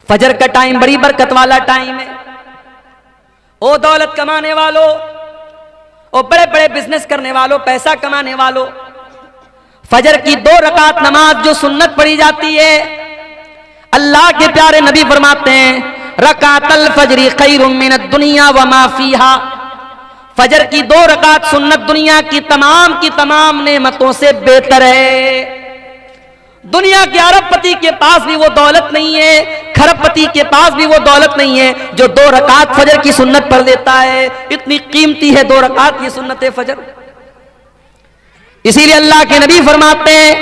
फजर का टाइम बड़ी बरकत वाला टाइम है। ओ दौलत कमाने वालों, ओ बड़े बड़े बिजनेस करने वालों, पैसा कमाने वालों, फजर की 2 रकात नमाज जो सुन्नत पढ़ी जाती है, अल्लाह के प्यारे नबी फरमाते हैं रकातल फजरी खैरुम मिनद दुनिया व मा फीहा। फजर की 2 रकात सुन्नत दुनिया की तमाम नेमतों से बेहतर है। दुनिया के अरबपति के पास भी वो दौलत नहीं है, खरबपति के पास भी वो दौलत नहीं है जो 2 रकात फजर की सुन्नत पढ़ लेता है। इतनी कीमती है 2 रकात की सुन्नत फजर। इसीलिए अल्लाह के नबी फरमाते हैं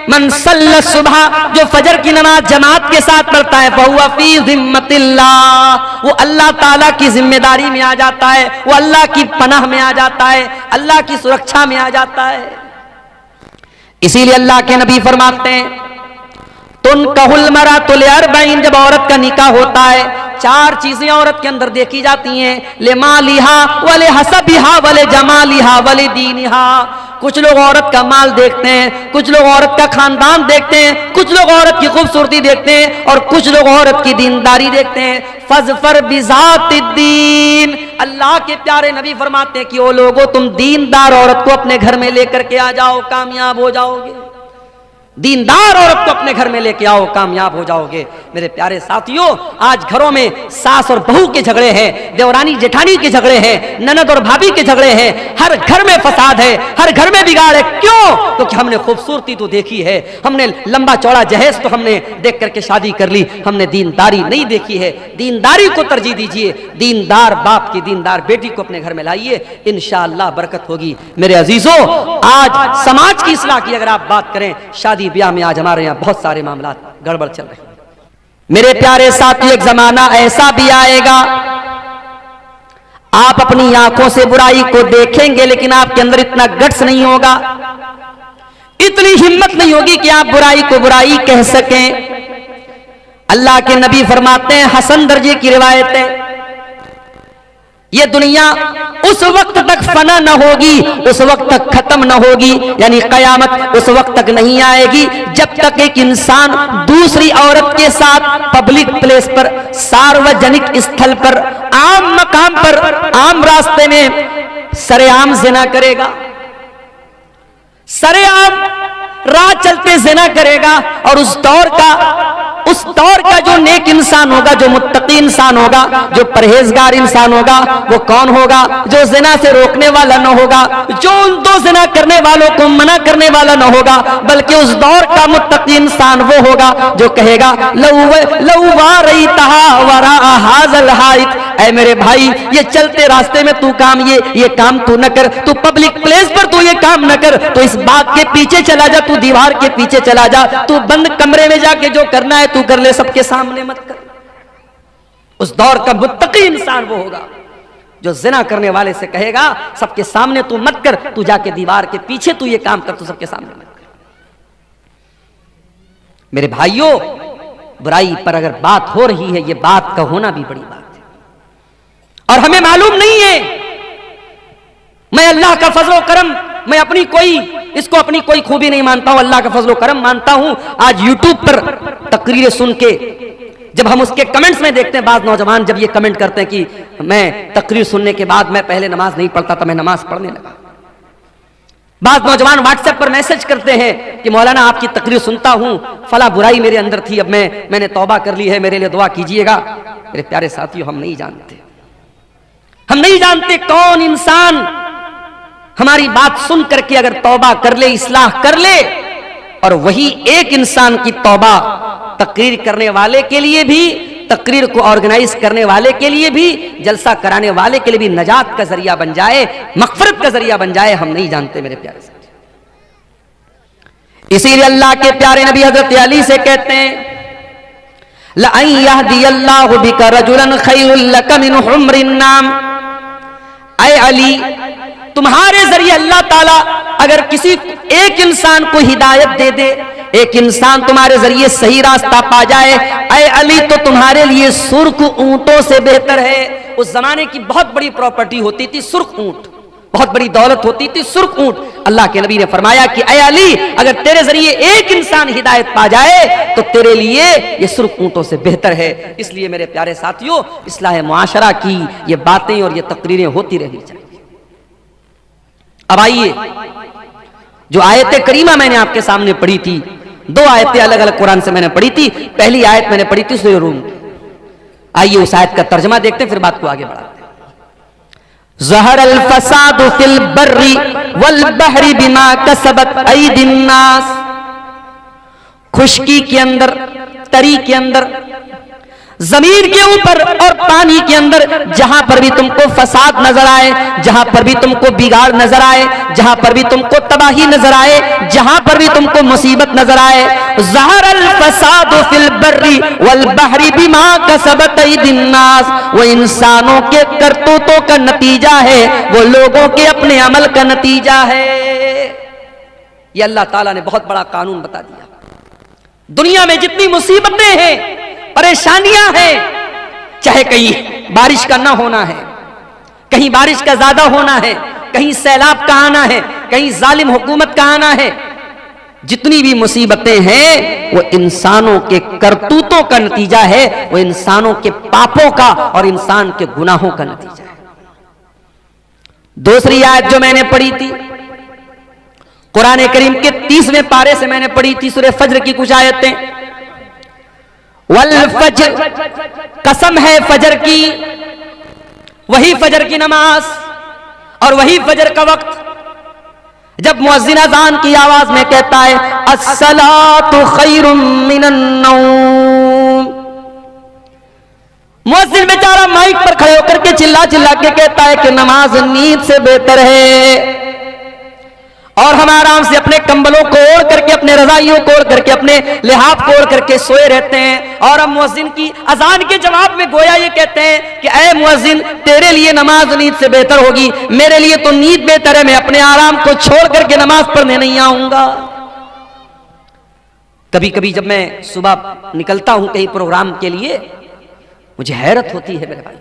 मन सल्ला सुबह, जो फजर की नमाज जमात के साथ पढ़ता है, फहुवा फी जिम्मतिल्लाह, वो अल्लाह ताला की जिम्मेदारी में आ जाता है, वो अल्लाह की पनाह में आ जाता है, अल्लाह की सुरक्षा में आ जाता है। इसीलिए अल्लाह के नबी फरमाते हैं तुन कहल मरा तुले अरबईन, जब औरत का निकाह होता है 4 चीजें औरत के अंदर देखी जाती हैं, ले मालिहा वले हसबिहा वले जमालिहा वले दीनिहा। कुछ लोग औरत का माल देखते हैं, कुछ लोग औरत का खानदान देखते हैं, कुछ लोग औरत की खूबसूरती देखते हैं और कुछ लोग औरत की दीनदारी देखते हैं। फजफर बिज़ातिद्दीन, अल्लाह के प्यारे नबी फरमाते हैं कि ओ लोगों, तुम दीनदार औरत को अपने घर में लेकर के आ जाओ, कामयाब हो जाओगे। दीनदार औरत को अपने घर में लेके आओ, कामयाब हो जाओगे। मेरे प्यारे साथियों, आज घरों में सास और बहू के झगड़े हैं, देवरानी जेठानी के झगड़े हैं, ननद और भाभी के झगड़े हैं, हर घर में फसाद है, हर घर में बिगाड़ है। क्यों? क्योंकि हमने खूबसूरती तो देखी है, हमने लंबा चौड़ा जहेज तो हमने देख करके शादी कर ली, हमने दीनदारी नहीं देखी है। दीनदारी को तरजीह दीजिए, दीनदार बाप की दीनदार बेटी को अपने घर में लाइए, इंशाअल्लाह बरकत होगी। मेरे अजीजों, आज समाज की इस्लाह की अगर आप बात करें, शादी ब्याह में आज हमारे यहाँ बहुत सारे मामला गड़बड़ चल रहे हैं। मेरे प्यारे साथियों, एक जमाना ऐसा भी आएगा आप अपनी आंखों से बुराई को देखेंगे, लेकिन आपके अंदर इतना गट्स नहीं होगा, इतनी हिम्मत नहीं होगी कि आप बुराई को बुराई कह सकें। अल्लाह के नबी फरमाते हैं, हसन दर्जे की रिवायत है, ये दुनिया उस वक्त तक फना न होगी, उस वक्त तक खत्म न होगी, यानी कयामत उस वक्त तक नहीं आएगी जब तक एक इंसान दूसरी औरत के साथ पब्लिक प्लेस पर, सार्वजनिक स्थल पर, आम मकाम पर, आम रास्ते में सरेआम जिना करेगा, सरेआम राह चलते जिना करेगा। और उस दौर का जो नेक इंसान होगा, जो मुत्तकी इंसान होगा, जो परहेजगार इंसान होगा, वो कौन होगा? जो जिना से रोकने वाला न होगा, जो उन 2 जिना करने वालों को मना करने वाला न होगा, बल्कि उस दौर का मुत्तकी इंसान वो होगा जो कहेगा ऐ मेरे भाई, ये चलते रास्ते में तू काम ये काम तू न कर, तू पब्लिक प्लेस पर तू ये काम न कर, तो इस बात के पीछे चला जा, तू दीवार के पीछे चला जा, तू बंद कमरे में जाके जो करना है तू कर ले, सबके सामने मत कर। उस दौर का मुत्तकी इंसान वो होगा जो जिना करने वाले से कहेगा सबके सामने तू मत कर, तू जाके दीवार के पीछे तू ये काम कर, तू सबके सामने मत कर। मेरे भाइयों, बुराई पर अगर बात हो रही है, ये बात का होना भी बड़ी बात है और हमें मालूम नहीं है। मैं अल्लाह का फजलो करम, मैं अपनी कोई खूबी नहीं मानता हूं, अल्लाह का फजलो करम मानता हूं। आज यूट्यूब पर तकरीरें सुन के जब हम उसके कमेंट्स में देखते हैं, बाज नौजवान जब ये कमेंट करते हैं कि मैं तकरीर सुनने के बाद मैं पहले नमाज नहीं पढ़ता था, मैं नमाज पढ़ने लगा। बाज नौजवान व्हाट्सएप पर मैसेज करते हैं कि मौलाना आपकी तकरीर सुनता हूं, फला बुराई मेरे अंदर थी, अब मैंने तौबा कर ली है, मेरे लिए दुआ कीजिएगा। मेरे प्यारे साथियों, हम नहीं जानते कौन इंसान हमारी बात सुन करके अगर तौबा कर ले, इस्लाह कर ले, और वही एक इंसान की तौबा तकरीर करने वाले के लिए भी, तकरीर को ऑर्गेनाइज करने वाले के लिए भी, जलसा कराने वाले के लिए भी नजात का जरिया बन जाए, मगफरत का जरिया बन जाए, हम नहीं जानते मेरे प्यारे साथी। इसीलिए अल्लाह के प्यारे नबी हजरत अली से कहते हैं, लअन यहदियल्लाहु बिका रजुलन खैरुल लक मिन हुम्रिन नाम। ऐ अली, तुम्हारे जरिए अल्लाह ताला अगर किसी एक इंसान को हिदायत दे दे, एक इंसान तुम्हारे जरिए सही रास्ता पा जाए, ऐ अली, तो तुम्हारे लिए सुर्ख ऊंटों से बेहतर है। उस जमाने की बहुत बड़ी प्रॉपर्टी होती थी सुर्ख ऊंट, बहुत बड़ी दौलत होती थी सुर्ख ऊंट। अल्लाह के नबी ने फरमाया कि ऐ अली, अगर तेरे जरिए एक इंसान हिदायत पा जाए तो तेरे लिए ये सुर्ख ऊंटों से बेहतर है। इसलिए मेरे प्यारे साथियों, इस्लाह मुआशरा की ये बातें और ये तकरीरें होती रहनी चाहिए। अब आइए, जो आयत करीमा मैंने आपके सामने पढ़ी थी, 2 आयतें अलग अलग कुरान से मैंने पढ़ी थी। पहली आयत मैंने पढ़ी थी सूरह रूम। आइए उस आयत का तर्जमा देखते हैं, फिर बात को आगे बढ़ाते हैं। ज़हरल फसादु फिल बर्रि वल बहरी बिमा कसबत ऐदिन नास। खुश्की के अंदर, तरी के अंदर, जमीन के ऊपर और पानी के अंदर जहां पर भी तुमको फसाद नजर आए, जहां पर भी तुमको बिगाड़ नजर आए, जहां पर भी तुमको तबाही नजर आए, जहां पर भी तुमको मुसीबत नजर आए, ज़हरल फसादु फिल बर्रि वल बहरी बिमा कसबत ऐदिन नास, वो इंसानों के करतूतों का नतीजा है, वो लोगों के अपने अमल का नतीजा है। ये अल्लाह ताला ने बहुत बड़ा कानून बता दिया। दुनिया में जितनी मुसीबतें हैं, परेशानियां हैं, चाहे कहीं बारिश का ना होना है, कहीं बारिश का ज्यादा होना है, कहीं सैलाब का आना है, कहीं जालिम हुकूमत का आना है, जितनी भी मुसीबतें हैं वो इंसानों के करतूतों का नतीजा है, वो इंसानों के पापों का और इंसान के गुनाहों का नतीजा है। दूसरी आयत जो मैंने पढ़ी थी कुरान करीम के 30वें पारे से मैंने पढ़ी थी, सूरह फज्र की कुछ आयतें। वल फज्र, कसम है फजर की, वही फजर की नमाज और वही फजर का वक्त जब मुअज्जिन अज़ान की आवाज में कहता है अस्सलातु खैरुम मिनन नौम। मुअज्जिन बेचारा माइक पर खड़े होकर के चिल्ला चिल्ला के कहता है कि नमाज नींद से बेहतर है, और हम आराम से अपने कंबलों को ओढ़ करके, अपने रजाइयों को ओढ़ करके, अपने लिहाफ को ओढ़ करके सोए रहते हैं। और हम मुअज्जिन की अजान के जवाब में गोया ये कहते हैं कि ऐ मुअज्जिन, तेरे लिए नमाज नींद से बेहतर होगी, मेरे लिए तो नींद बेहतर है, मैं अपने आराम को छोड़ करके नमाज पढ़ने नहीं आऊंगा। कभी कभी जब मैं सुबह निकलता हूं कहीं प्रोग्राम के लिए, मुझे हैरत होती है मेरे भाई,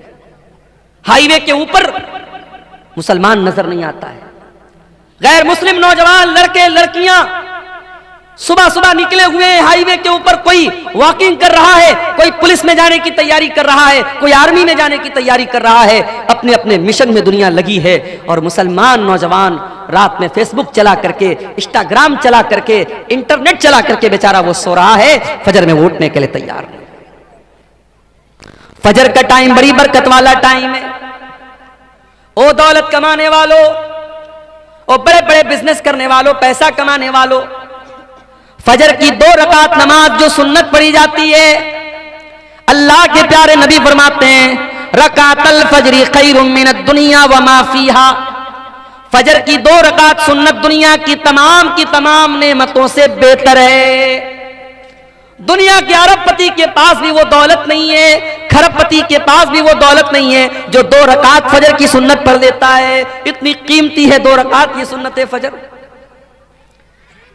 हाईवे के ऊपर मुसलमान नजर नहीं आता है, गैर मुस्लिम नौजवान लड़के लड़कियां सुबह सुबह निकले हुए हैं हाईवे के ऊपर। कोई वॉकिंग कर रहा है, कोई पुलिस में जाने की तैयारी कर रहा है, कोई आर्मी में जाने की तैयारी कर रहा है, अपने अपने मिशन में दुनिया लगी है। और मुसलमान नौजवान रात में फेसबुक चला करके, इंस्टाग्राम चला करके, इंटरनेट चला करके बेचारा वो सो रहा है, फजर में उठने के लिए तैयार नहीं। फजर का टाइम बड़ी बरकत वाला टाइम है। ओ दौलत कमाने वालों, और बड़े बड़े बिजनेस करने वालों, पैसा कमाने वालों, फजर की 2 रकात नमाज जो सुन्नत पढ़ी जाती है, अल्लाह के प्यारे नबी फरमाते हैं रकातल फजरी खैरुम मिनद दुनिया व मा फीहा। फजर की 2 रकात सुन्नत दुनिया की तमाम नेमतों से बेहतर है। दुनिया के अरबपति के पास भी वो दौलत नहीं है, खरबपति के पास भी वो दौलत नहीं है जो 2 रकात फजर की सुन्नत पढ़ लेता है। इतनी कीमती है 2 रकात ये सुन्नत फजर।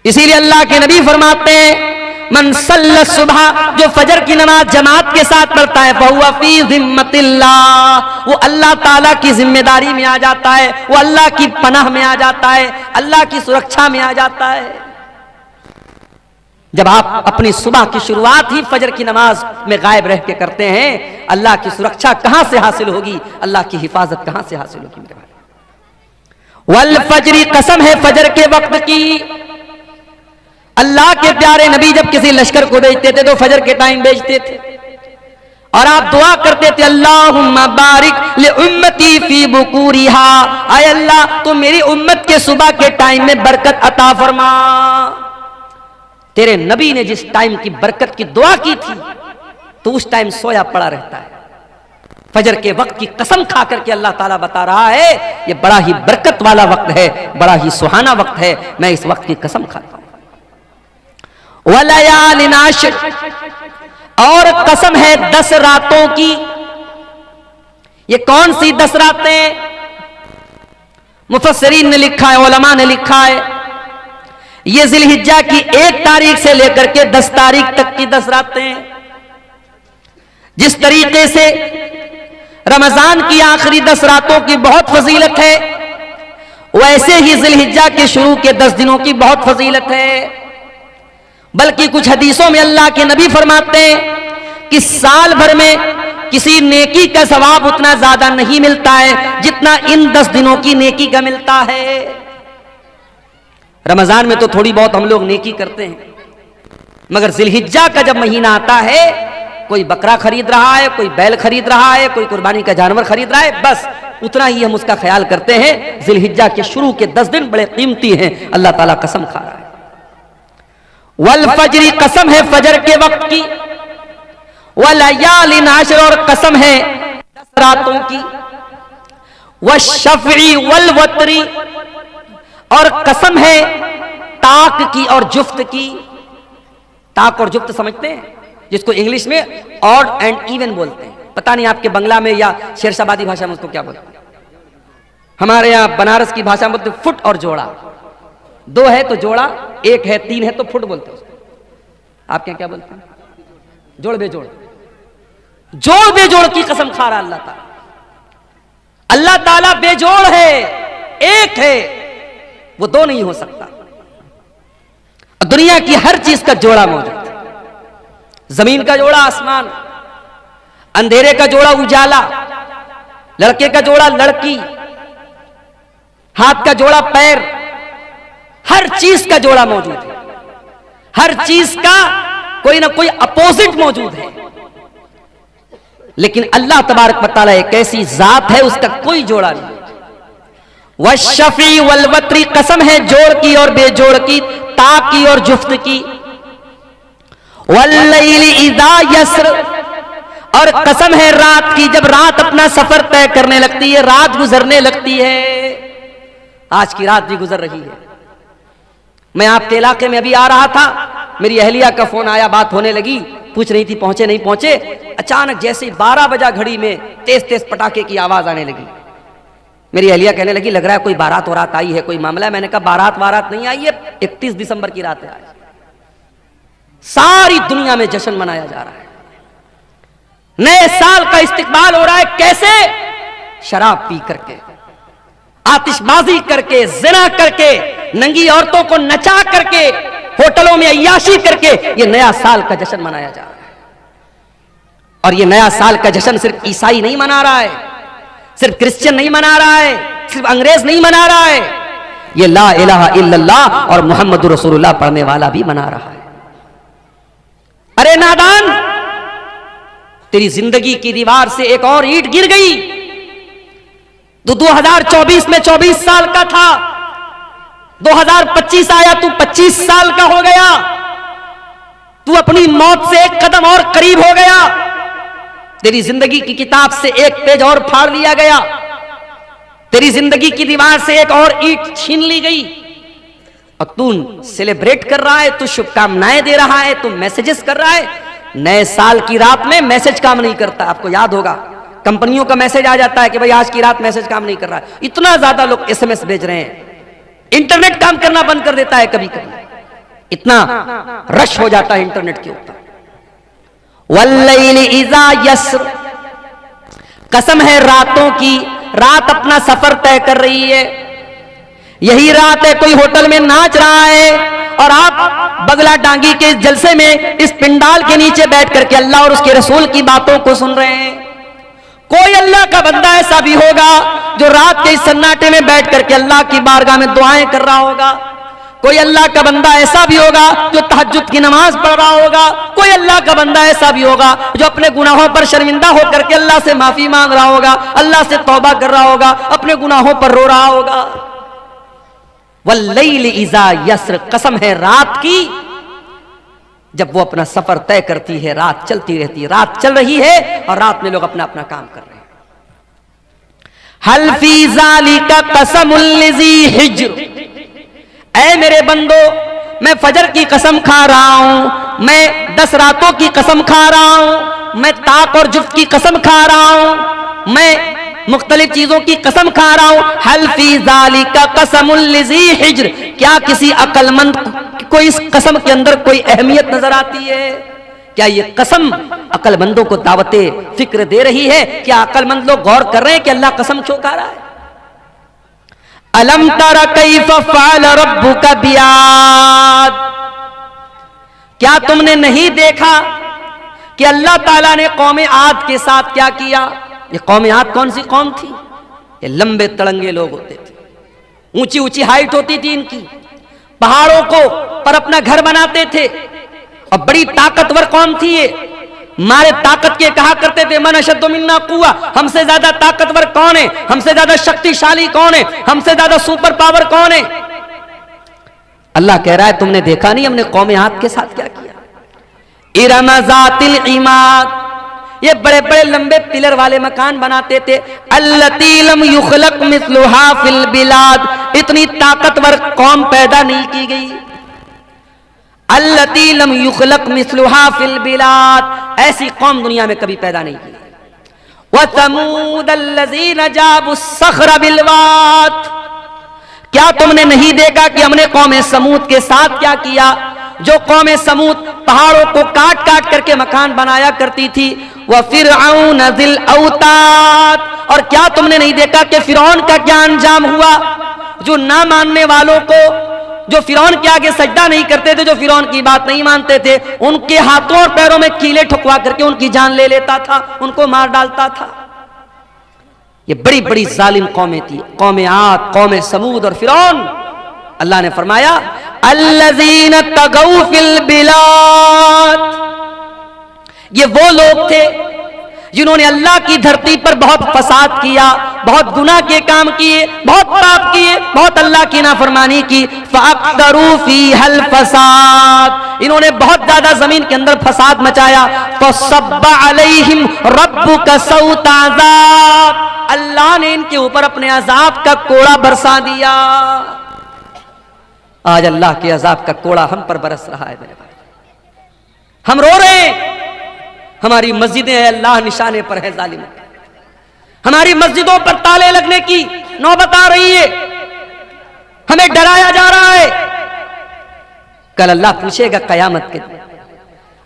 इसीलिए अल्लाह के नबी फरमाते हैं मन सल्ला सुबह, जो फजर की नमाज जमात के साथ पढ़ता है, फहुवा फी ज़िम्मतिल्लाह, वो अल्लाह ताला की जिम्मेदारी में आ जाता है, वो अल्लाह की पनाह में आ जाता है, अल्लाह की सुरक्षा में आ जाता है। जब आप अपनी सुबह की शुरुआत ही फजर की नमाज में गायब रह के करते हैं, अल्लाह की सुरक्षा कहां से हासिल होगी, अल्लाह की हिफाजत कहां से हासिल होगी मेरे भाई। वल फजरी, कसम है फजर के वक्त की। अल्लाह के प्यारे नबी जब किसी लश्कर को भेजते थे तो फजर के टाइम भेजते थे, और आप दुआ करते थे अल्लाहुम्मा बारिक li उम्मती फी बुकूरिहा, आय अल्लाह तो मेरी उम्मत के सुबह के टाइम में बरकत अता फरमा। तेरे नबी ने जिस टाइम की बरकत की दुआ की थी तो उस टाइम सोया पड़ा रहता है। फजर के वक्त की कसम खा करके अल्लाह ताला बता रहा है ये बड़ा ही बरकत वाला वक्त है, बड़ा ही सुहाना वक्त है, मैं इस वक्त की कसम खाता हूं। वलयालिन आशिर, और कसम है 10 रातों की। ये कौन सी 10 रातें? मुफस्सिरीन ने लिखा है, उलमा ने लिखा है, ये जिलहिज्जा की 1 तारीख से लेकर के 10 तारीख तक की 10 रातें। जिस तरीके से रमजान की आखिरी 10 रातों की बहुत फजीलत है, वैसे ही जिलहिज्जा के शुरू के 10 दिनों की बहुत फजीलत है। बल्कि कुछ हदीसों में अल्लाह के नबी फरमाते हैं कि साल भर में किसी नेकी का सवाब उतना ज्यादा नहीं मिलता है जितना इन 10 दिनों की नेकी का मिलता है। रमजान में तो थोड़ी बहुत हम लोग नेकी करते हैं, मगर जिलहिज्जा का जब महीना आता है, कोई बकरा खरीद रहा है, कोई बैल खरीद रहा है, कोई कुर्बानी का जानवर खरीद रहा है, बस उतना ही हम उसका ख्याल करते हैं। जिलहिज्जा के शुरू के 10 दिन बड़े कीमती हैं। अल्लाह ताला कसम खा रहा है, वल फजरी, कसम है फजर के वक्त की, वलयालिन आशर, और कसम है 10 रातों की, वशफ़ी वल वतरी, और कसम है ताक की और जुफ्त की। ताक और जुफ्त समझते हैं, जिसको इंग्लिश में ऑड एंड इवन बोलते हैं। पता नहीं आपके बंगला में या शेरशाबादी भाषा में उसको क्या बोलते हैं। हमारे यहाँ बनारस की भाषा में बोलते फुट और जोड़ा। 2 है तो जोड़ा, 1 है 3 है तो फुट बोलते हैं उसको। आपके यहाँ क्या बोलते हैं? जोड़ बेजोड़। जोड़ बेजोड़ की कसम खा रहा अल्लाह ताला। अल्लाह ताला बेजोड़ है, एक है, वो 2 नहीं हो सकता। दुनिया की हर चीज का जोड़ा मौजूद है। जमीन का जोड़ा आसमान, अंधेरे का जोड़ा उजाला, लड़के का जोड़ा लड़की, हाथ का जोड़ा पैर, हर चीज का जोड़ा मौजूद है। हर चीज का कोई ना कोई अपोजिट मौजूद है। लेकिन अल्लाह तबारक व तआला एक ऐसी जात है, उसका कोई जोड़ा नहीं। वशफ़ी वल वतरी, कसम है जोड़ की और बेजोड़ की, ताक की और जुफ्त की, वल्लैली इज़ा यसर, और कसम है रात की, जब रात अपना सफर तय करने लगती है, रात गुजरने लगती है। आज की रात भी गुजर रही है। मैं आपके इलाके में अभी आ रहा था, मेरी अहलिया का फोन आया, बात होने लगी, पूछ रही थी पहुंचे नहीं पहुंचे। अचानक जैसे 12 बजा घड़ी में तेज तेज पटाखे की आवाज आने लगी। मेरी अहलिया कहने लगी लग रहा है कोई बारात वारात आई है, कोई मामला है। मैंने कहा बारात वारात नहीं आई है, 31 दिसंबर की रात है आज। सारी दुनिया में जश्न मनाया जा रहा है, नए साल का इस्तिकबाल हो रहा है। कैसे? शराब पी करके, आतिशबाजी करके, जिना करके, नंगी औरतों को नचा करके, होटलों में अय्याशी करके ये नया साल का जश्न मनाया जा रहा है। और ये नया साल का जश्न सिर्फ ईसाई नहीं मना रहा है, सिर्फ क्रिश्चियन नहीं मना रहा है, सिर्फ अंग्रेज नहीं मना रहा है, ये ला इलाहा इल्लल्लाह और मोहम्मद रसूलुल्लाह पढ़ने वाला भी मना रहा है। अरे नादान, तेरी जिंदगी की दीवार से एक और ईंट गिर गई। तू 2024 में 24 साल का था, 2025 आया, तू 25 साल का हो गया। तू अपनी मौत से एक कदम और करीब हो गया। तेरी जिंदगी की किताब से एक पेज और फाड़ लिया गया। तेरी जिंदगी की दीवार से एक और ईंट छीन ली गई। और तू सेलिब्रेट कर रहा है, तू शुभकामनाएं दे रहा है, तू मैसेजेस कर रहा है। नए साल की रात में मैसेज काम नहीं करता। आपको याद होगा, कंपनियों का मैसेज आ जाता है कि भाई आज की रात मैसेज काम नहीं कर रहा है। इतना ज्यादा लोग SMS भेज रहे हैं, इंटरनेट काम करना बंद कर देता है कभी कभी, इतना रश हो जाता है इंटरनेट के ऊपर। वल्लैली इज़ा यस्र, कसम है रातों की, रात अपना सफर तय कर रही है। यही रात है कोई होटल में नाच रहा है और आप बगला डांगी के जलसे में इस पिंडाल के नीचे बैठ करके अल्लाह और उसके रसूल की बातों को सुन रहे हैं। कोई अल्लाह का बंदा ऐसा भी होगा जो रात के इस सन्नाटे में बैठ करके अल्लाह की बारगाह में दुआएं कर रहा होगा। कोई अल्लाह का बंदा ऐसा भी होगा जो तहज्जुद की नमाज पढ़ रहा होगा। कोई अल्लाह का बंदा ऐसा भी होगा जो अपने गुनाहों पर शर्मिंदा होकर के अल्लाह से माफी मांग रहा होगा, अल्लाह से तौबा कर रहा होगा, अपने गुनाहों पर रो रहा होगा। वल्लैल इज़ा यस्र, कसम है रात की जब वो अपना सफर तय करती है। रात चलती रहती है, रात चल रही है और रात में लोग अपना अपना काम कर रहे हैं। हल फी ज़ालिका कसमुल लिज़ी हिज्र, ऐ मेरे बंदो, मैं फजर की कसम खा रहा हूं, मैं 10 रातों की कसम खा रहा हूं, मैं ताक और जुफ्त की कसम खा रहा हूं, मैं मुख्तलिफ चीजों की कसम खा रहा हूं। हल फी ज़ालिका कसमुल लिज़ी हिज्र, क्या किसी अक्लमंद को इस कसम के अंदर कोई अहमियत नजर आती है? क्या ये कसम अक्लमंदों को दावते फिक्र दे रही है? क्या अक्लमंद लोग गौर कर रहे हैं कि अल्लाह कसम क्यों खा रहा है? अलम तरा कैफ फ़अल रब्बुका बिआद, क्या तुमने नहीं देखा कि अल्लाह ताला ने कौम आद के साथ क्या किया। ये कौम आद कौन सी कौम थी? ये लंबे तड़ंगे लोग होते थे, ऊंची ऊंची हाइट होती थी इनकी, पहाड़ों को पर अपना घर बनाते थे और बड़ी ताकतवर कौम थी ये। मारे ताकत के कहा करते थे मन अशद्दु मिन्ना कुव्वा, हमसे ज्यादा ताकतवर कौन है, हमसे ज्यादा शक्तिशाली कौन है, हमसे ज्यादा सुपर पावर कौन है। अल्लाह कह रहा है तुमने देखा नहीं हमने कौम आद के साथ क्या किया। इरम ज़ातिल इमाद, ये बड़े बड़े लंबे पिलर वाले मकान बनाते थे। अल्लती लम युखलक मिस्लुहा फिल बिलाद, इतनी ताकतवर कौम पैदा नहीं की गई। अल्लती लम युखलक मिस्लुहा फिल बिलाद, ऐसी कौम दुनिया में कभी पैदा नहीं की। व समूद अल्लज़ीना जाबु सखरा बिलवाद, क्या तुमने नहीं देखा कि हमने कौम समूद के साथ क्या किया। जो कौम समूद पहाड़ों को काट काट करके मकान बनाया करती थी। वह फिरऔन ज़िल औताद, और क्या तुमने नहीं देखा कि फिरौन का क्या अंजाम हुआ। जो ना मानने वालों को, जो फिरौन के आगे सजदा नहीं करते थे, जो फिरौन की बात नहीं मानते थे, उनके हाथों और पैरों में कीले ठुकवा करके उनकी जान ले लेता था, उनको मार डालता था। ये बड़ी बड़ी जालिम कौमें थी, कौम आद, कौम समूद और फिरौन। अल्लाह ने फरमाया अल्लज़ीना तगौ फिल बिलाद, ये वो लोग थे जिन्होंने अल्लाह की धरती पर बहुत फसाद किया, बहुत गुनाह के काम किए, बहुत पाप किए, बहुत अल्लाह की नाफरमानी की। फ़अक्तरू फ़ीहल फ़साद, इन्होंने बहुत ज्यादा जमीन के अंदर फसाद मचाया। फ़सब्बा अलैहिम रब्बुका सौत अज़ाब, अल्लाह ने इनके ऊपर अपने अजाब का कोड़ा बरसा दिया। आज अल्लाह के अजाब का कोड़ा हम पर बरस रहा है मेरे भाई, हम रो रहे हैं। हमारी मस्जिदें अल्लाह निशाने पर है जालिम, हमारी मस्जिदों पर ताले लगने की नौबत आ रही है, हमें डराया जा रहा है। कल अल्लाह पूछेगा कयामत के दिन,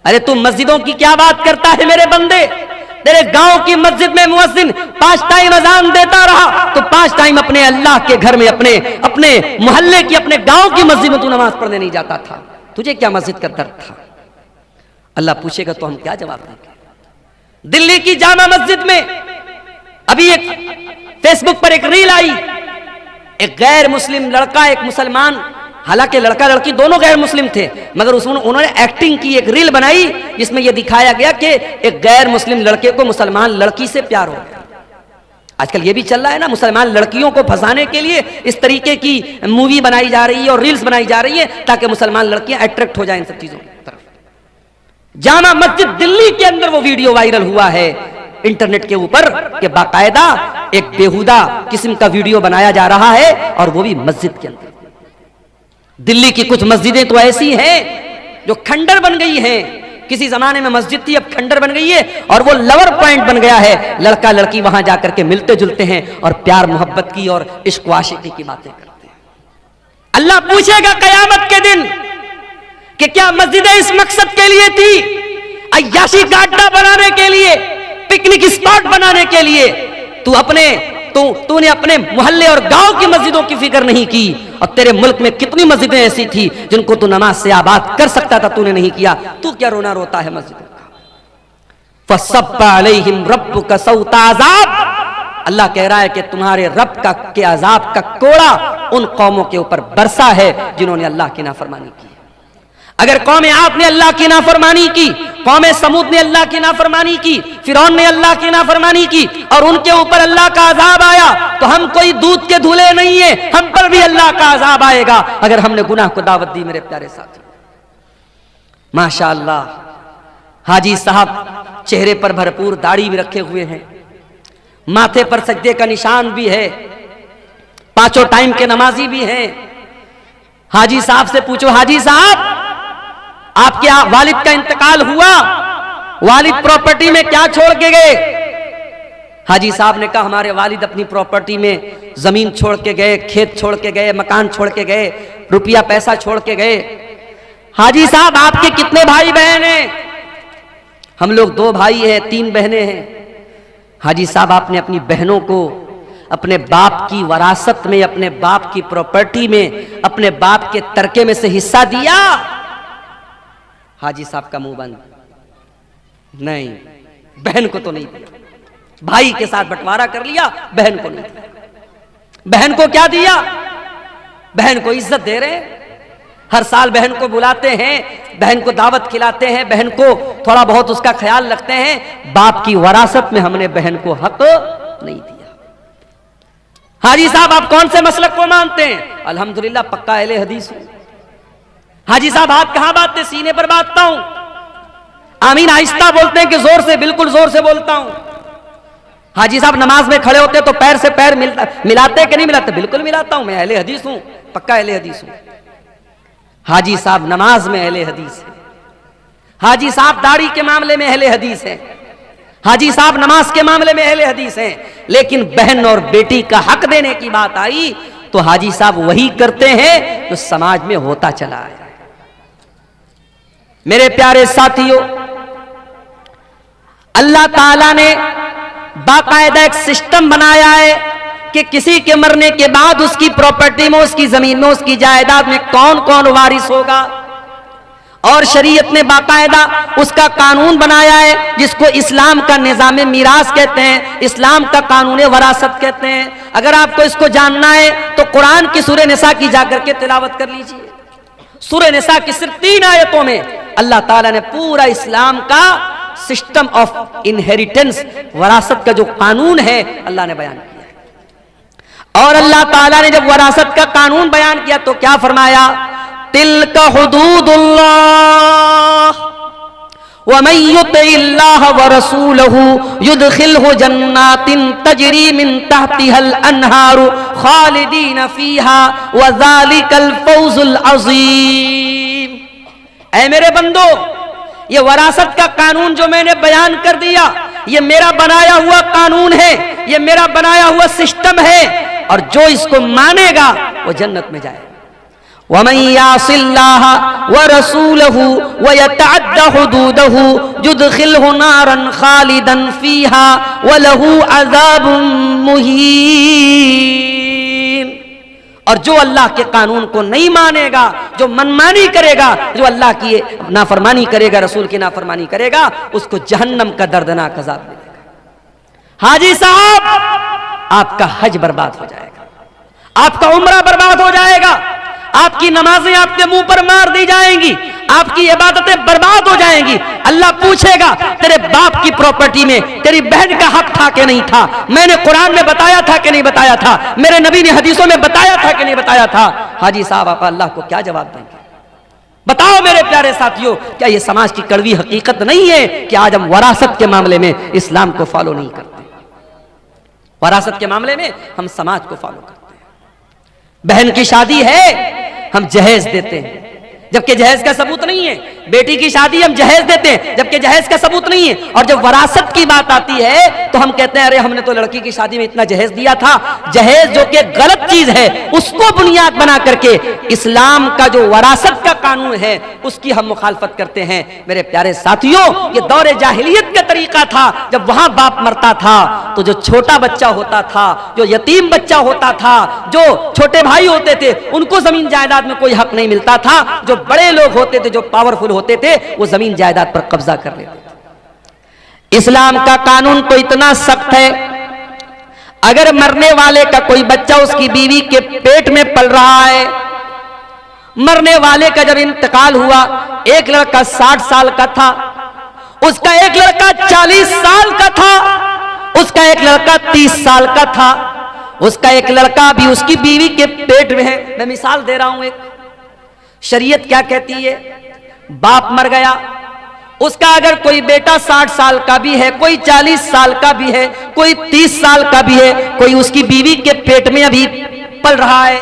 अरे तू मस्जिदों की क्या बात करता है मेरे बंदे। तेरे गांव की मस्जिद में मुअज्जिन 5 टाइम अजान देता रहा, तो 5 टाइम अपने अल्लाह के घर में, अपने अपने मोहल्ले की, अपने गांव की मस्जिद में तू नमाज पढ़ने नहीं जाता था। तुझे क्या मस्जिद का दर्द था। अल्लाह पूछेगा तो हम क्या जवाब देंगे। दिल्ली की जामा मस्जिद में अभी एक फेसबुक पर एक रील आई, एक गैर मुस्लिम लड़का एक मुसलमान, हालांकि लड़का लड़की दोनों गैर मुस्लिम थे, मगर उसमें उन्होंने एक्टिंग की, एक रील बनाई जिसमें यह दिखाया गया कि एक गैर मुस्लिम लड़के को मुसलमान लड़की से प्यार हो गया। आजकल ये भी चल रहा है ना, मुसलमान लड़कियों को फंसाने के लिए इस तरीके की मूवी बनाई जा रही है और रील्स बनाई जा रही है ताकि मुसलमान लड़कियां अट्रैक्ट हो जाएं इन सब चीजों की तरफ। जामा मस्जिद दिल्ली के अंदर वो वीडियो वायरल हुआ है इंटरनेट के ऊपर कि बाकायदा एक बेहुदा किस्म का वीडियो बनाया जा रहा है और वो भी मस्जिद के अंदर। दिल्ली की कुछ मस्जिदें तो ऐसी हैं जो खंडर बन गई हैं। किसी जमाने में मस्जिद थी, अब खंडर बन गई है और वो लवर पॉइंट बन गया है। लड़का लड़की वहां जाकर के मिलते जुलते हैं और प्यार मोहब्बत की और इश्क आशिकी की बातें करते हैं। अल्लाह पूछेगा कयामत के दिन कि क्या मस्जिदें इस मकसद के लिए थी, अय्याशी का अड्डा बनाने के लिए, पिकनिक स्पॉट बनाने के लिए। तूने अपने मोहल्ले और गांव की मस्जिदों की फिक्र नहीं की, और तेरे मुल्क में कितनी मस्जिदें ऐसी थी जिनको तू नमाज से आबाद कर सकता था, तूने नहीं किया। तू क्या रोना रोता है मस्जिदों का। फसब्बा अलैहिम रब्बुका सौत अज़ाब, अल्लाह कह रहा है कि तुम्हारे रब का के अजाब का कोड़ा उन कौमों के ऊपर बरसा है जिन्होंने अल्लाह की नाफरमानी की। अगर कौम आद ने अल्लाह की नाफरमानी की, कौम समूद ने अल्लाह की नाफरमानी की, फिरौन ने अल्लाह की नाफरमानी की और उनके ऊपर अल्लाह का अजाब आया, तो हम कोई दूध के धुले नहीं है, हम पर भी अल्लाह का अजाब आएगा अगर हमने गुनाह को दावत दी। मेरे प्यारे साथी, माशाअल्लाह हाजी साहब चेहरे पर भरपूर दाढ़ी भी रखे हुए हैं, माथे पर सजदे का निशान भी है, 5 टाइम के नमाजी भी हैं। हाजी साहब से पूछो, हाजी साहब आपके वालिद का इंतकाल हुआ, वालिद प्रॉपर्टी में क्या छोड़ के गए। हाजी साहब ने कहा हमारे वालिद अपनी प्रॉपर्टी में जमीन छोड़ के गए, खेत छोड़ के गए, मकान छोड़ के गए, रुपया पैसा छोड़ के गए। हाजी साहब आपके कितने भाई बहन हैं। हम लोग 2 भाई हैं, 3 बहनें हैं। हाजी साहब आपने अपनी बहनों को, अपने बाप की वरासत में, अपने बाप की प्रॉपर्टी में, अपने बाप के तरके में से हिस्सा दिया? हाजी साहब का मुंह बंद। नहीं, बहन को तो नहीं दिया। भाई के साथ बंटवारा कर लिया, बहन को नहीं दिया। बहन को क्या दिया? बहन को इज्जत दे रहे हैं, हर साल बहन को बुलाते हैं, बहन को दावत खिलाते हैं, बहन को थोड़ा बहुत उसका ख्याल रखते हैं। बाप की वरासत में हमने बहन को हक नहीं दिया। हाजी साहब आप कौन से मसलक को मानते हैं? अल्हम्दुलिल्लाह पक्का अहले हदीस हूं। हाजी साहब हाथ कहां बांधते? सीने पर बांधता हूं। आमीन आहिस्ता बोलते हैं कि जोर से? बिल्कुल जोर से बोलता हूं। हाजी साहब नमाज में खड़े होते तो पैर से पैर मिलाते कि नहीं मिलाते? बिल्कुल मिलाता हूं, मैं अहले हदीस हूं, पक्का अहले हदीस हूं। हाजी साहब नमाज में अहले हदीस है। हाजी साहब दाढ़ी के मामले में अहले हदीस है। हाजी साहब नमाज के मामले में अहले हदीस हैं। लेकिन बहन और बेटी का हक देने की बात आई तो हाजी साहब वही करते हैं जो समाज में होता चला है। मेरे प्यारे साथियों, अल्लाह ताला ने बाकायदा एक सिस्टम बनाया है कि किसी के मरने के बाद उसकी प्रॉपर्टी में, उसकी जमीन में, उसकी जायदाद में कौन कौन वारिस होगा। और शरीयत ने बाकायदा उसका कानून बनाया है जिसको इस्लाम का निज़ाम मीरास कहते हैं, इस्लाम का कानून वरासत कहते हैं। अगर आपको इसको जानना है तो कुरान की सूरह निसा की जाकर के तिलावत कर लीजिए। सूरह निसा की सिर्फ 3 आयतों में अल्लाह ताला ने पूरा इस्लाम का सिस्टम ऑफ इनहेरिटेंस, वरासत का जो कानून है अल्लाह ने बयान किया। और अल्लाह ताला ने जब वरासत का कानून बयान किया तो क्या फरमाया? तिल्का हुदूदुल्लाह व मन युतिल्लाह व रसूलहु युदखिलहु जन्नातिन तजरी मिन तहतिहल अनहारु खालिदीन फीहा व ज़ालिकल फौजुल अज़ीम। ऐ मेरे बंदो, ये वरासत का कानून जो मैंने बयान कर दिया, ये मेरा बनाया हुआ कानून है, ये मेरा बनाया हुआ सिस्टम है, और जो इसको मानेगा वो जन्नत में जाएगा। वमन यासिल्लाह व रसूलहु व यतअद्दा हुदूदहु युदखिलहु नारन खालिदन फीहा व लहू अज़ाबुम मुहीन। और जो अल्लाह के कानून को नहीं मानेगा, जो मनमानी करेगा, जो अल्लाह की नाफरमानी करेगा, रसूल की नाफरमानी करेगा, उसको जहन्नम का दर्दनाक अज़ाब मिलेगा। हाजी साहब आपका हज बर्बाद हो जाएगा, आपका उम्रा बर्बाद हो जाएगा, आपकी नमाजें आपके मुंह पर मार दी जाएंगी, आपकी इबादतें बर्बाद हो जाएंगी। अल्लाह पूछेगा तेरे बाप की प्रॉपर्टी में तेरी बहन का हक था कि नहीं था? मैंने कुरान में बताया था कि नहीं बताया था? मेरे नबी ने हदीसों में बताया था कि नहीं बताया था? हाजी साहब आप अल्लाह को क्या जवाब देंगे? बताओ मेरे प्यारे साथियों, क्या यह समाज की कड़वी हकीकत नहीं है कि आज हम वरासत के मामले में इस्लाम को फॉलो नहीं करते? वरासत के मामले में हम समाज को फॉलो करते हैं। बहन की शादी है, हम जहेज देते हैं जबकि जहेज का सबूत नहीं है। बेटी की शादी हम जहेज देते हैं जबकि जहेज का सबूत नहीं है। और जब वरासत की बात आती है तो हम कहते हैं अरे हमने तो लड़की की शादी में इतना जहेज दिया था। जहेज जो कि गलत चीज है, उसको बुनियाद बना करके इस्लाम का जो वरासत का कानून है उसकी हम मुखालफत करते हैं। मेरे प्यारे साथियों, ये दौरे जाहिलियत का तरीका था। जब वहां बाप मरता था तो जो छोटा बच्चा होता था, जो यतीम बच्चा होता था, जो छोटे भाई होते थे, उनको जमीन जायदाद में कोई हक नहीं मिलता था। जो बड़े लोग होते थे, जो पावरफुल होते थे, वो जमीन जायदाद पर कब्जा कर लेते थे। इस्लाम का कानून तो इतना सख्त है, अगर मरने वाले का कोई बच्चा उसकी बीवी के पेट में पल रहा है, मरने वाले का जब इंतकाल हुआ, एक लड़का 60 साल का था, उसका एक लड़का 40 साल का था, उसका एक लड़का 30 साल का था, उसका एक लड़का भी उसकी बीवी के पेट में है। मैं मिसाल दे रहा हूं। एक शरीयत क्या कहती है? बाप मर गया, उसका अगर कोई बेटा 60 साल का भी है, कोई 40 साल का भी है, कोई 30 साल का भी है, कोई उसकी बीवी के पेट में अभी पल रहा है,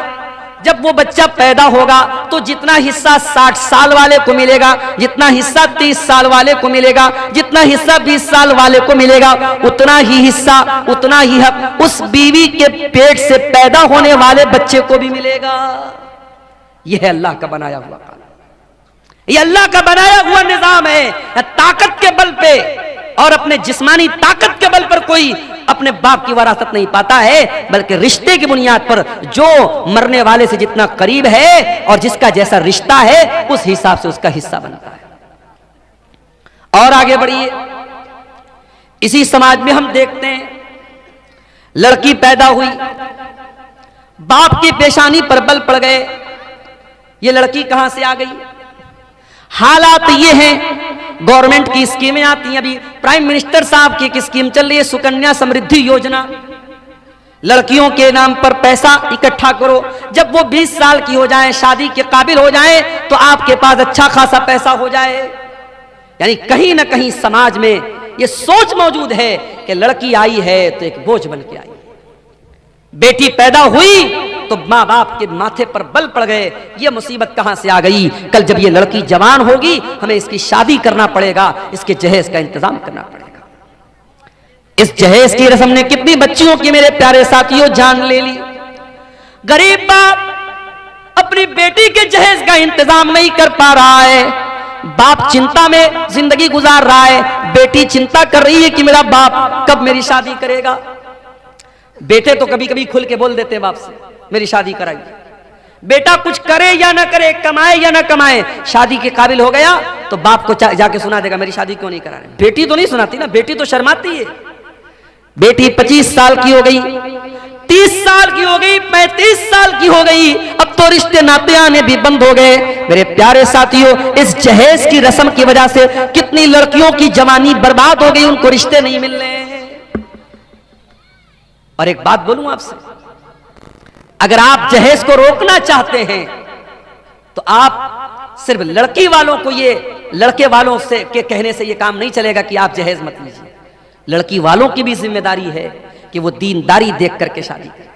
जब वो बच्चा पैदा होगा तो जितना हिस्सा 60 साल वाले को मिलेगा, जितना हिस्सा 30 साल वाले को मिलेगा, जितना हिस्सा 20 साल वाले को मिलेगा, उतना ही हिस्सा, उतना ही हक उस बीवी के पेट से पैदा होने वाले बच्चे को भी मिलेगा। यह है अल्लाह का बनाया हुआ कानून, यह अल्लाह का बनाया हुआ निजाम है। ताकत के बल पे और अपने जिस्मानी ताकत के बल पर कोई अपने बाप की वरासत नहीं पाता है, बल्कि रिश्ते की बुनियाद पर जो मरने वाले से जितना करीब है और जिसका जैसा रिश्ता है उस हिसाब से उसका हिस्सा बनता है। और आगे बढ़िए, इसी समाज में हम देखते हैं लड़की पैदा हुई, बाप की पेशानी पर बल पड़ गए, ये लड़की कहां से आ गई? हालात ये हैं, गवर्नमेंट की स्कीमें आती हैं। अभी प्राइम मिनिस्टर साहब की एक स्कीम चल रही है, सुकन्या समृद्धि योजना। लड़कियों के नाम पर पैसा इकट्ठा करो, जब वो 20 साल की हो जाए, शादी के काबिल हो जाए, तो आपके पास अच्छा खासा पैसा हो जाए। यानी कहीं ना कहीं समाज में ये सोच मौजूद है कि लड़की आई है तो एक बोझ बन के आई, बेटी पैदा हुई तो माँ बाप के माथे पर बल पड़ गए। ये मुसीबत कहां से आ गई? कल जब ये लड़की जवान होगी, हमें इसकी शादी करना पड़ेगा, इसके जहेज का इंतजाम करना पड़ेगा। इस जहेज की रस्म ने कितनी बच्चियों की, मेरे प्यारे साथियों, जान ले ली। गरीब बाप अपनी बेटी के जहेज का इंतजाम नहीं कर पा रहा है, बाप चिंता में जिंदगी गुजार रहा है, बेटी चिंता कर रही है कि मेरा बाप कब मेरी शादी करेगा। बेटे तो कभी कभी खुल के बोल देते हैं बाप से, मेरी शादी कराइए। बेटा कुछ करे या ना करे, कमाए या ना कमाए, शादी के काबिल हो गया तो बाप को जाके सुना देगा, मेरी शादी क्यों नहीं करा रहे। बेटी तो नहीं सुनाती ना, बेटी तो शर्माती है। बेटी 25 साल की हो गई, 30 साल की हो गई, 35 साल की हो गई, अब तो रिश्ते नाते आने भी बंद हो गए। मेरे प्यारे साथियों, इस जहेज की रस्म की वजह से कितनी लड़कियों की जवानी बर्बाद हो गई, उनको रिश्ते नहीं मिल रहे हैं। और एक बात बोलूं आपसे, अगर आप जहेज को रोकना चाहते हैं तो आप सिर्फ लड़की वालों को, ये लड़के वालों से के कहने से ये काम नहीं चलेगा कि आप जहेज मत लीजिए। लड़की वालों की भी जिम्मेदारी है कि वो दीनदारी देख करके शादी करें।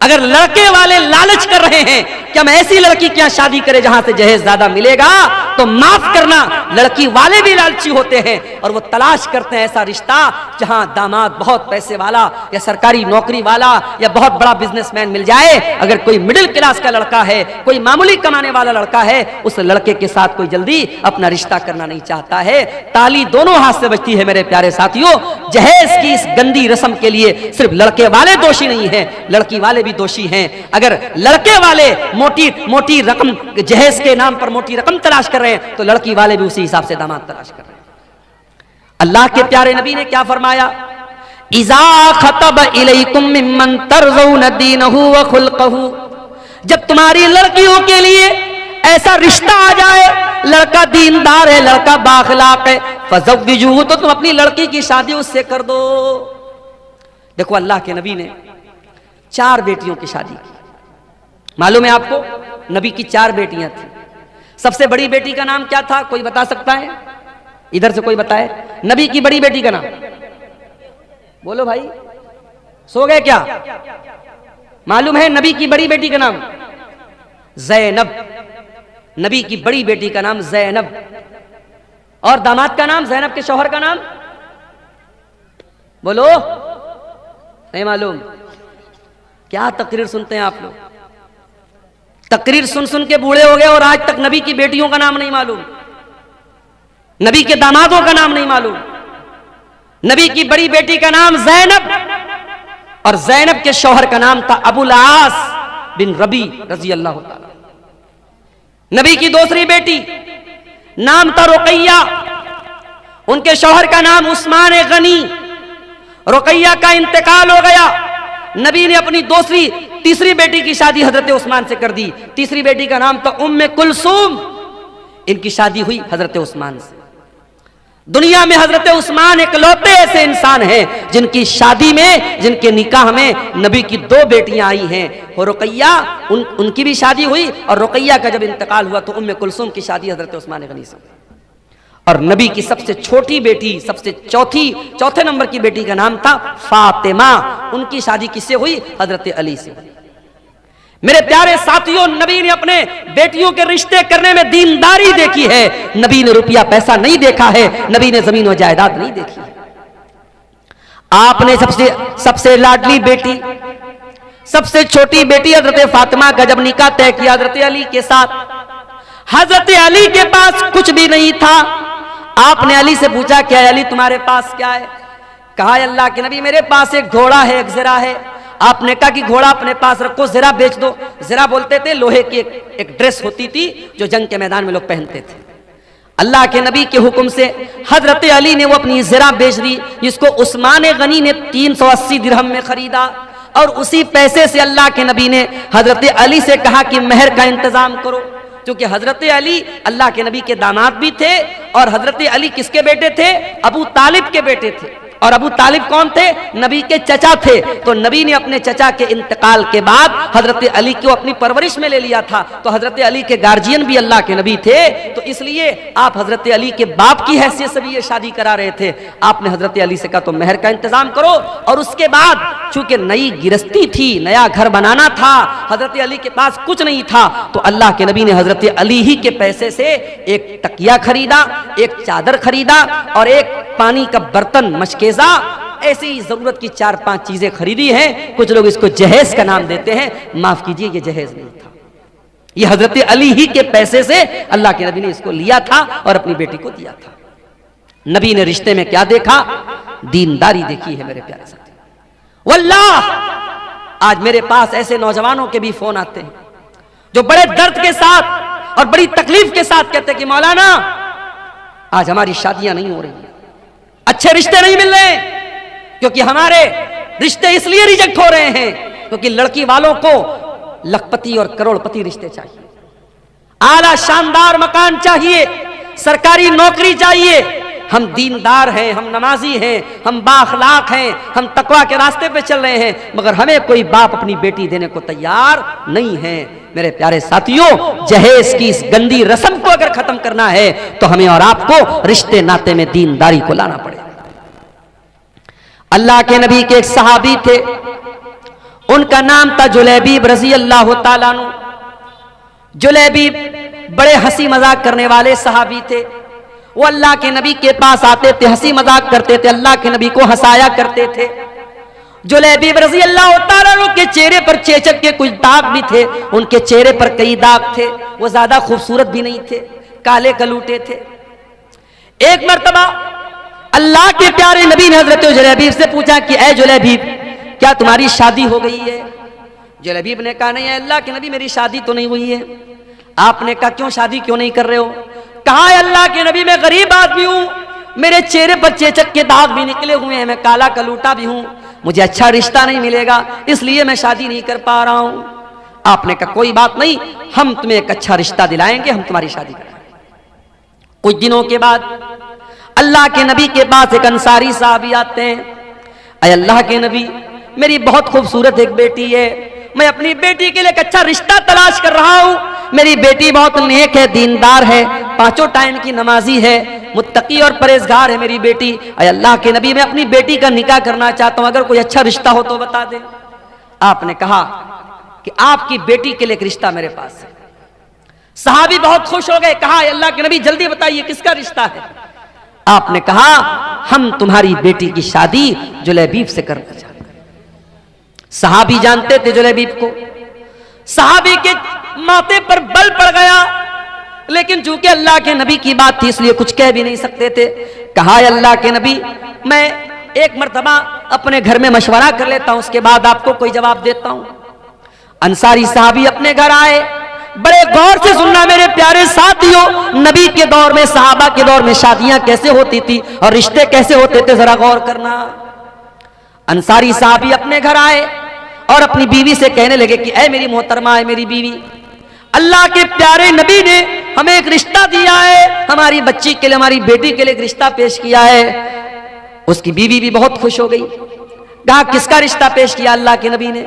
अगर लड़के वाले लालच कर रहे हैं कि हम ऐसी लड़की क्या शादी करें जहां से जहेज ज्यादा मिलेगा, तो माफ करना, लड़की वाले भी लालची होते हैं और वो तलाश करते हैं ऐसा रिश्ता जहां दामाद बहुत पैसे वाला या सरकारी नौकरी वाला या बहुत बड़ा बिजनेसमैन मिल जाए। अगर कोई मिडिल क्लास का लड़का है, कोई मामूली कमाने वाला लड़का है, उस लड़के के साथ कोई जल्दी अपना रिश्ता करना नहीं चाहता है। ताली दोनों हाथ से बजती है मेरे प्यारे साथियों। जहेज की इस गंदी रस्म के लिए सिर्फ लड़के वाले दोषी नहीं है, लड़की वाले दोषी हैं। अगर लड़के वाले मोटी मोटी रकम, जहेज के नाम पर मोटी रकम तलाश कर रहे हैं, तो लड़की वाले भी उसी हिसाब से दामाद तलाश कर रहे हैं। अल्लाह के प्यारे नबी ने क्या फरमाया? इज़ा खतब इलैकुम मिम्मन तरज़ौन दीनहु व खुल्क़हु, जब तुम्हारी लड़कियों के लिए ऐसा रिश्ता आ जाए, लड़का दीनदार है, लड़का बाखलाक है, फज़व्विजूहु, तो तुम अपनी लड़की की शादी उससे कर दो। देखो अल्लाह के नबी ने 4 बेटियों की शादी की। मालूम है आपको, नबी की 4 बेटियां थी। सबसे बड़ी बेटी का नाम क्या था, कोई बता सकता है? इधर से कोई बताए नबी की बड़ी बेटी का नाम। बोलो भाई, सो गए क्या? मालूम है नबी की बड़ी बेटी का नाम? ज़ैनब। नबी की बड़ी बेटी का नाम ज़ैनब। और दामाद का नाम? ज़ैनब के शौहर का नाम बोलो, नहीं मालूम? क्या तकरीर सुनते हैं आप लोग? तकरीर सुन सुन के बूढ़े हो गए और आज तक नबी की बेटियों का नाम नहीं मालूम, नबी के दामादों का नाम नहीं मालूम। नबी की बड़ी बेटी का नाम ज़ैनब और ज़ैनब के शौहर का नाम था अबुल आस बिन रबी रजी अल्लाह ताला। नबी की दूसरी बेटी नाम था रुकैया, उनके शौहर का नाम उस्मान गनी। रुकैया का इंतकाल हो गया, नबी ने अपनी तीसरी बेटी की शादी हजरत उस्मान से कर दी। तीसरी बेटी का नाम था उम्मे कुलसूम, इनकी शादी हुई हजरत उस्मान से। दुनिया में हजरत उस्मान इकलौते ऐसे इंसान हैं जिनकी शादी में, जिनके निकाह में नबी की 2 बेटियां आई हैं। और रुकैया, उनकी भी शादी हुई और रुकैया का जब इंतकाल हुआ तो उम्मे कुलसूम की शादी हजरत उस्मान गनी से। और नबी की सबसे छोटी बेटी, सबसे चौथे नंबर की बेटी का नाम था फातिमा, उनकी शादी किससे हुई? हजरत अली से। मेरे प्यारे साथियों, नबी ने अपने बेटियों के रिश्ते करने में दीनदारी देखी है। नबी ने रुपया पैसा नहीं देखा है, नबी ने जमीन और जायदाद नहीं देखी है। आपने सबसे लाडली बेटी, सबसे छोटी बेटी हजरत फातिमा का जब निकाह तय किया हजरत अली के साथ, हजरत अली के पास कुछ भी नहीं था। आपने अली से पूछा, क्या अली तुम्हारे पास क्या है? कहा अल्लाह के नबी मेरे पास एक घोड़ा है, एक ज़रा है। आपने कहा कि घोड़ा अपने पास रखो, ज़रा बेच दो। ज़रा बोलते थे लोहे की एक ड्रेस होती थी जो जंग के मैदान में लोग पहनते थे। अल्लाह के नबी के हुक्म से हजरत अली ने वो अपनी ज़रा बेच दी, जिसको उस्मान गनी ने 380 दिरहम में खरीदा। और उसी पैसे से अल्लाह के नबी ने हजरत अली से कहा कि मेहर का इंतजाम करो, क्योंकि हजरत अली अल्लाह के नबी के दामाद भी थे और हजरत अली किसके बेटे थे? अबू तालिब के बेटे थे। और अबू तालिब कौन थे? नबी के चचा थे। तो नबी ने अपने चचा के इंतकाल के बाद हजरत अली को अपनी परवरिश में ले लिया था। तो हजरत अली के गार्जियन भी अल्लाह के नबी थे, तो इसलिए आप हजरत अली के बाप की हैसियत से भी ये शादी करा रहे थे। आपने हजरत अली से कहा तो मेहर का इंतजाम करो। और उसके बाद चूंकि नई गिरस्ती थी, नया घर बनाना था, हजरत अली के पास कुछ नहीं था, तो अल्लाह के नबी ने हजरत अली ही के पैसे से एक तकिया खरीदा, एक चादर खरीदा और एक पानी का बर्तन, मशकेजा, ऐसी जरूरत की 4-5 चीजें खरीदी हैं। कुछ लोग इसको जहेज का नाम देते हैं, माफ कीजिए ये जहेज नहीं था, ये हजरत अली ही के पैसे से अल्लाह के नबी ने इसको लिया था और अपनी बेटी को दिया था। नबी ने रिश्ते में क्या देखा? दीनदारी देखी है मेरे प्यारे साथी। वल्लाह आज मेरे पास ऐसे नौजवानों के भी फोन आते हैं जो बड़े दर्द के साथ और बड़ी तकलीफ के साथ कहते हैं कि मौलाना आज हमारी शादियां नहीं हो रही हैं, अच्छे रिश्ते नहीं मिल रहे, क्योंकि हमारे रिश्ते इसलिए रिजेक्ट हो रहे हैं क्योंकि लड़की वालों को लखपति और करोड़पति रिश्ते चाहिए, आला शानदार मकान चाहिए, सरकारी नौकरी चाहिए। हम दीनदार हैं, हम नमाजी हैं, हम बाअखलाक हैं, हम तकवा के रास्ते पे चल रहे हैं, मगर हमें कोई बाप अपनी बेटी देने को तैयार नहीं है। मेरे प्यारे साथियों, जहेज की इस गंदी रस्म को अगर खत्म करना है तो हमें और आपको रिश्ते नाते में दीनदारी को लाना पड़ेगा। अल्लाह के नबी के एक सहाबी थे, उनका नाम था जुलैबीब रजी अल्लाह ताला अन्हु। जुलैबीब बड़े हंसी मजाक करने वाले सहाबी थे। वो अल्लाह के नबी के पास आते थे, हंसी मजाक करते थे, अल्लाह के नबी को हंसाया करते थे। जुलैबीब रजी अल्लाह ताला अन्हु के चेहरे पर चेचक के कुछ दाग भी थे, उनके चेहरे पर कई दाग थे, वो ज्यादा खूबसूरत भी नहीं थे, काले कलूटे थे। एक मर्तबा अल्लाह के प्यारे नबी ने हजरत जुलैबीब से पूछा कि ऐ जुलैबीब, क्या तुम्हारी शादी हो गई है? जुलैबीब ने कहा नहीं है अल्लाह के नबी, मेरी शादी तो नहीं हुई है। आपने कहा क्यों, शादी क्यों नहीं कर रहे हो? कहा अल्लाह के नबी, मैं गरीब आदमी हूं, मेरे चेहरे पर चेचक के दाग भी निकले हुए हैं, मैं काला कलूटा भी हूं, मुझे अच्छा रिश्ता नहीं मिलेगा, इसलिए मैं शादी नहीं कर पा रहा हूं। आपने कहा कोई बात नहीं, हम तुम्हें एक अच्छा रिश्ता दिलाएंगे, हम तुम्हारी शादी कराएंगे। कुछ दिनों के बाद अल्लाह के नबी के पास एक अंसारी साहबी आते हैं। अय अल्लाह के नबी, मेरी बहुत खूबसूरत एक बेटी है, मैं अपनी बेटी के लिए एक अच्छा रिश्ता तलाश कर रहा हूं। मेरी बेटी बहुत नेक है, दीनदार है, 5 टाइम की नमाजी है, मुत्तकी और परहेजगार है मेरी बेटी। अय अल्लाह के नबी, मैं अपनी बेटी का निकाह करना चाहता हूं, अगर कोई अच्छा रिश्ता हो तो बता दे। आपने कहा कि आपकी बेटी के लिए एक रिश्ता मेरे पास है। सहाबी बहुत खुश हो गए, कहा अल्लाह के नबी जल्दी बताइए किसका रिश्ता है? आपने कहा हम तुम्हारी बेटी की शादी जुलैबीब से करना चाहते हैं। सहाबी जानते थे जुलैबीब को, सहाबी के माथे पर बल पड़ गया, लेकिन चूंकि अल्लाह के नबी की बात थी इसलिए कुछ कह भी नहीं सकते थे। कहा अल्लाह के नबी, मैं एक मर्तबा अपने घर में मशवरा कर लेता हूं, उसके बाद आपको कोई जवाब देता हूं। अंसारी साहबी अपने घर आए, बड़े गौर से सुनना मेरे प्यारे साथियों, नबी के दौर में, सहाबा के दौर में शादियां कैसे होती थी और रिश्ते कैसे होते थे, जरा गौर करना। अंसारी साहबी अपने घर आए और अपनी बीवी से कहने लगे कि ऐ मेरी मोहतरमा, है मेरी बीवी, अल्लाह के प्यारे नबी ने हमें एक रिश्ता दिया है, हमारी बच्ची के लिए, हमारी बेटी के लिए एक रिश्ता पेश किया है। उसकी बीवी भी बहुत खुश हो गई। कहा किसका रिश्ता पेश किया अल्लाह के नबी ने?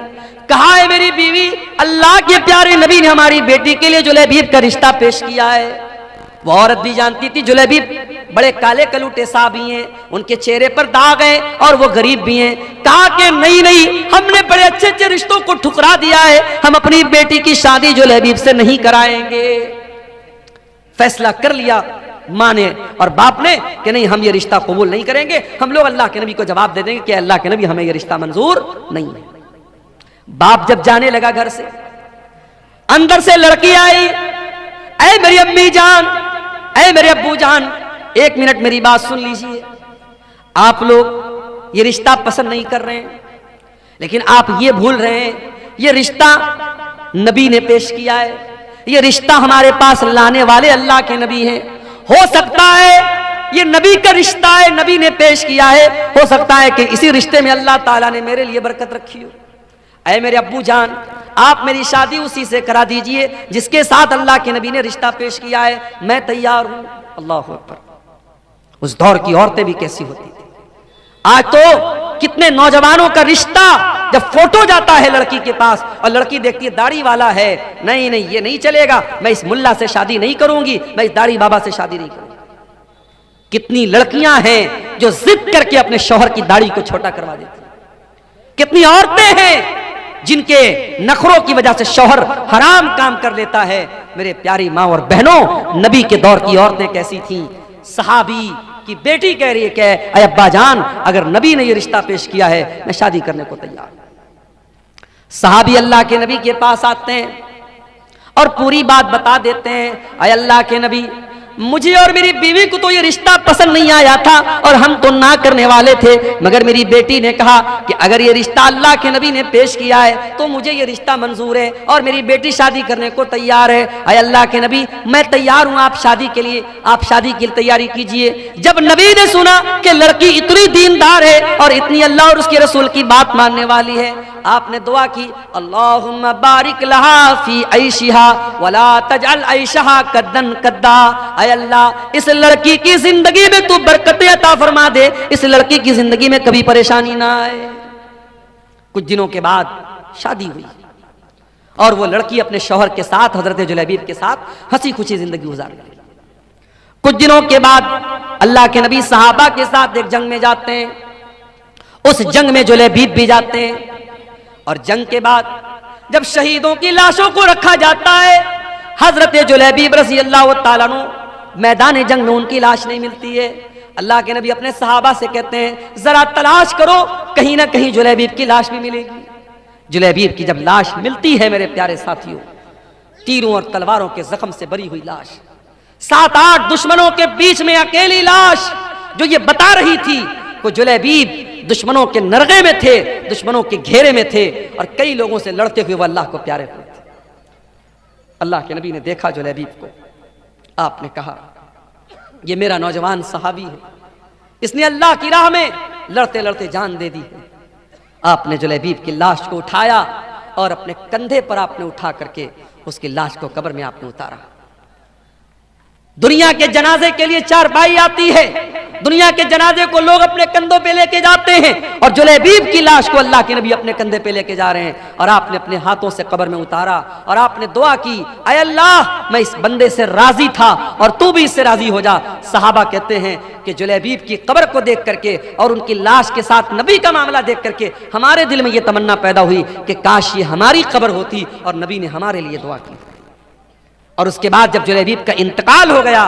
कहा है मेरी बीवी, अल्लाह के प्यारे नबी ने हमारी बेटी के लिए जुलैबीब का रिश्ता पेश किया है। वो औरत भी जानती थी जुलैबीब बड़े काले कलूटे साहबी हैं, उनके चेहरे पर दाग हैं और वो गरीब भी हैं। कहा कि नहीं नहीं, हमने बड़े अच्छे अच्छे रिश्तों को ठुकरा दिया है, हम अपनी बेटी की शादी जुलैबीब से नहीं कराएंगे। फैसला कर लिया माँ ने और बाप ने कि नहीं, हम ये रिश्ता कबूल नहीं करेंगे, हम लोग अल्लाह के नबी को जवाब दे देंगे कि अल्लाह के नबी, हमें ये रिश्ता मंजूर नहीं है। बाप जब जाने लगा घर से, अंदर से लड़की आई, ऐ मेरी अम्मी जान, ऐ मेरे अब्बू जान, 1 मिनट मेरी बात सुन लीजिए। आप लोग ये रिश्ता पसंद नहीं कर रहे हैं, लेकिन आप ये भूल रहे हैं ये रिश्ता नबी ने पेश किया है, ये रिश्ता हमारे पास लाने वाले अल्लाह के नबी हैं। हो सकता है ये नबी का रिश्ता है, नबी ने पेश किया है, हो सकता है कि इसी रिश्ते में अल्लाह ताला ने मेरे लिए बरकत रखी हो। ऐ मेरे अब्बू जान, आप मेरी शादी उसी से करा दीजिए जिसके साथ अल्लाह के नबी ने रिश्ता पेश किया है, मैं तैयार हूं। अल्लाह अकबर। उस दौर की औरतें भी कैसी होती थी। आज तो कितने नौजवानों का रिश्ता जब फोटो जाता है लड़की के पास और लड़की देखती है दाढ़ी वाला है, नहीं नहीं ये नहीं चलेगा, मैं इस मुल्ला से शादी नहीं करूंगी, मैं इस दाढ़ी बाबा से शादी नहीं करूंगी। कितनी लड़कियां हैं जो जिद करके अपने शौहर की दाढ़ी को छोटा करवा देती हैं। कितनी औरतें हैं जिनके नखरों की वजह से शौहर हराम काम कर लेता है। मेरे प्यारी माँ और बहनों, नबी के दौर की औरतें कैसी थीं। सहाबी की बेटी कह रही है कि अय अब्बा जान, अगर नबी ने ये रिश्ता पेश किया है मैं शादी करने को तैयार हूं। सहाबी अल्लाह के नबी के पास आते हैं और पूरी बात बता देते हैं, अय अल्लाह के नबी, मुझे और मेरी बीवी को तो ये रिश्ता पसंद नहीं आया था और हम तो ना करने वाले थे, मगर मेरी बेटी ने कहा कि अगर ये रिश्ता अल्लाह के नबी ने पेश किया है तो मुझे ये रिश्ता मंजूर है और मेरी बेटी शादी करने को तैयार है। अय अल्लाह के नबी, मैं तैयार हूं आप शादी के लिए, आप शादी की तैयारी कीजिए। जब नबी ने सुना कि लड़की इतनी दीनदार है और इतनी अल्लाह और उसके रसूल की बात मानने वाली है, आपने दुआ की, अल्लाहुम्मा बारिक लहा फी ऐशिहा वला तजअल ऐशहा कद्दन कद्दा। ऐ अल्लाह, इस लड़की की जिंदगी में तू बरकतें अता फरमा दे, इस लड़की की जिंदगी में कभी परेशानी ना आए। कुछ दिनों के बाद शादी हुई और वो लड़की अपने शौहर के साथ, हजरत जुलैबीब के साथ हंसी खुशी जिंदगी गुजार गई। कुछ दिनों के बाद अल्लाह के नबी सहाबा के साथ एक जंग में जाते हैं। उस जंग में जुलैबीब भी जाते हैं और जंग के बाद जब शहीदों की लाशों को रखा जाता है, हजरत जुलैबीब रज़ी अल्लाह तआला अन्हु मैदान जंग में उनकी लाश नहीं मिलती है। अल्लाह के नबी अपने सहाबा से कहते हैं, जरा तलाश करो, कहीं ना कहीं जुलैबीब की लाश भी मिलेगी। जुलैबीब की जब लाश मिलती है मेरे प्यारे साथियों, तीरों और तलवारों के जख्म से भरी हुई लाश, 7-8 दुश्मनों के बीच में अकेली लाश, जो ये बता रही थी कि जुलैबीब दुश्मनों के नरगे में थे, दुश्मनों के घेरे में थे और कई लोगों से लड़ते हुए वो अल्लाह को प्यारे हुए थे। अल्लाह के नबी ने देखा जुलैबीब को, आपने कहा ये मेरा नौजवान सहाबी है, इसने अल्लाह की राह में लड़ते लड़ते जान दे दी है। आपने जुलैबीब की लाश को उठाया और अपने कंधे पर आपने उठा करके उसकी लाश को कब्र में आपने उतारा। दुनिया के जनाजे के लिए चारपाई आती है, दुनिया के जनाजे को लोग अपने कंधों पे लेके जाते हैं और जुलैबीब की लाश को अल्लाह के नबी अपने कंधे पे लेके जा रहे हैं और आपने अपने हाथों से कब्र में उतारा और आपने दुआ की, ऐ अल्लाह, मैं इस बंदे से राजी था और तू भी इससे राजी हो जा। सहाबा कहते हैं कि जुलैबीब की कब्र को देख करके और उनकी लाश के साथ नबी का मामला देख करके हमारे दिल में यह तमन्ना पैदा हुई कि काश ये हमारी कब्र होती और नबी ने हमारे लिए दुआ की। और उसके बाद जब जुलैबीब का इंतकाल हो गया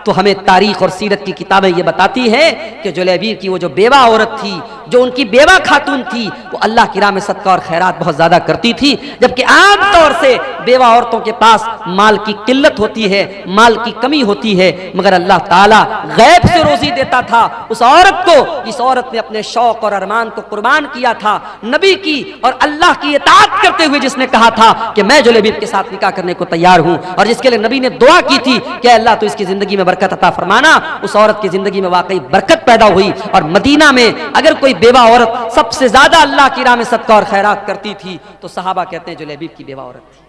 तो हमें तारीख और सीरत की किताबें ये बताती हैं कि जुलैबीब की वो जो बेवा औरत थी, जो उनकी बेवा खातून थी, वो अल्लाह की राह में सदका और खैरात बहुत ज्यादा करती थी, जबकि आम तौर से बेवा औरतों के पास माल की किल्लत होती है, माल की कमी होती है, मगर अल्लाह ताला गैब से रोजी देता था उस औरत को। इस औरत ने अपने शौक और अरमान को कुर्बान किया था नबी की और अल्लाह की इताअत करते हुए, जिसने कहा था कि मैं जुलैबीब के साथ निकाह करने को तैयार हूं और जिसके लिए नबी ने दुआ की थी कि अल्लाह तो इसकी जिंदगी में बरकत अता फरमाना। उस औरत की जिंदगी में वाकई बरकत पैदा हुई और मदीना में अगर कोई बेवा औरत सबसे ज्यादा अल्लाह की राह में सदका और खैरात करती थी तो सहाबा कहते हैं जुलैबीब की बेवा औरत थी।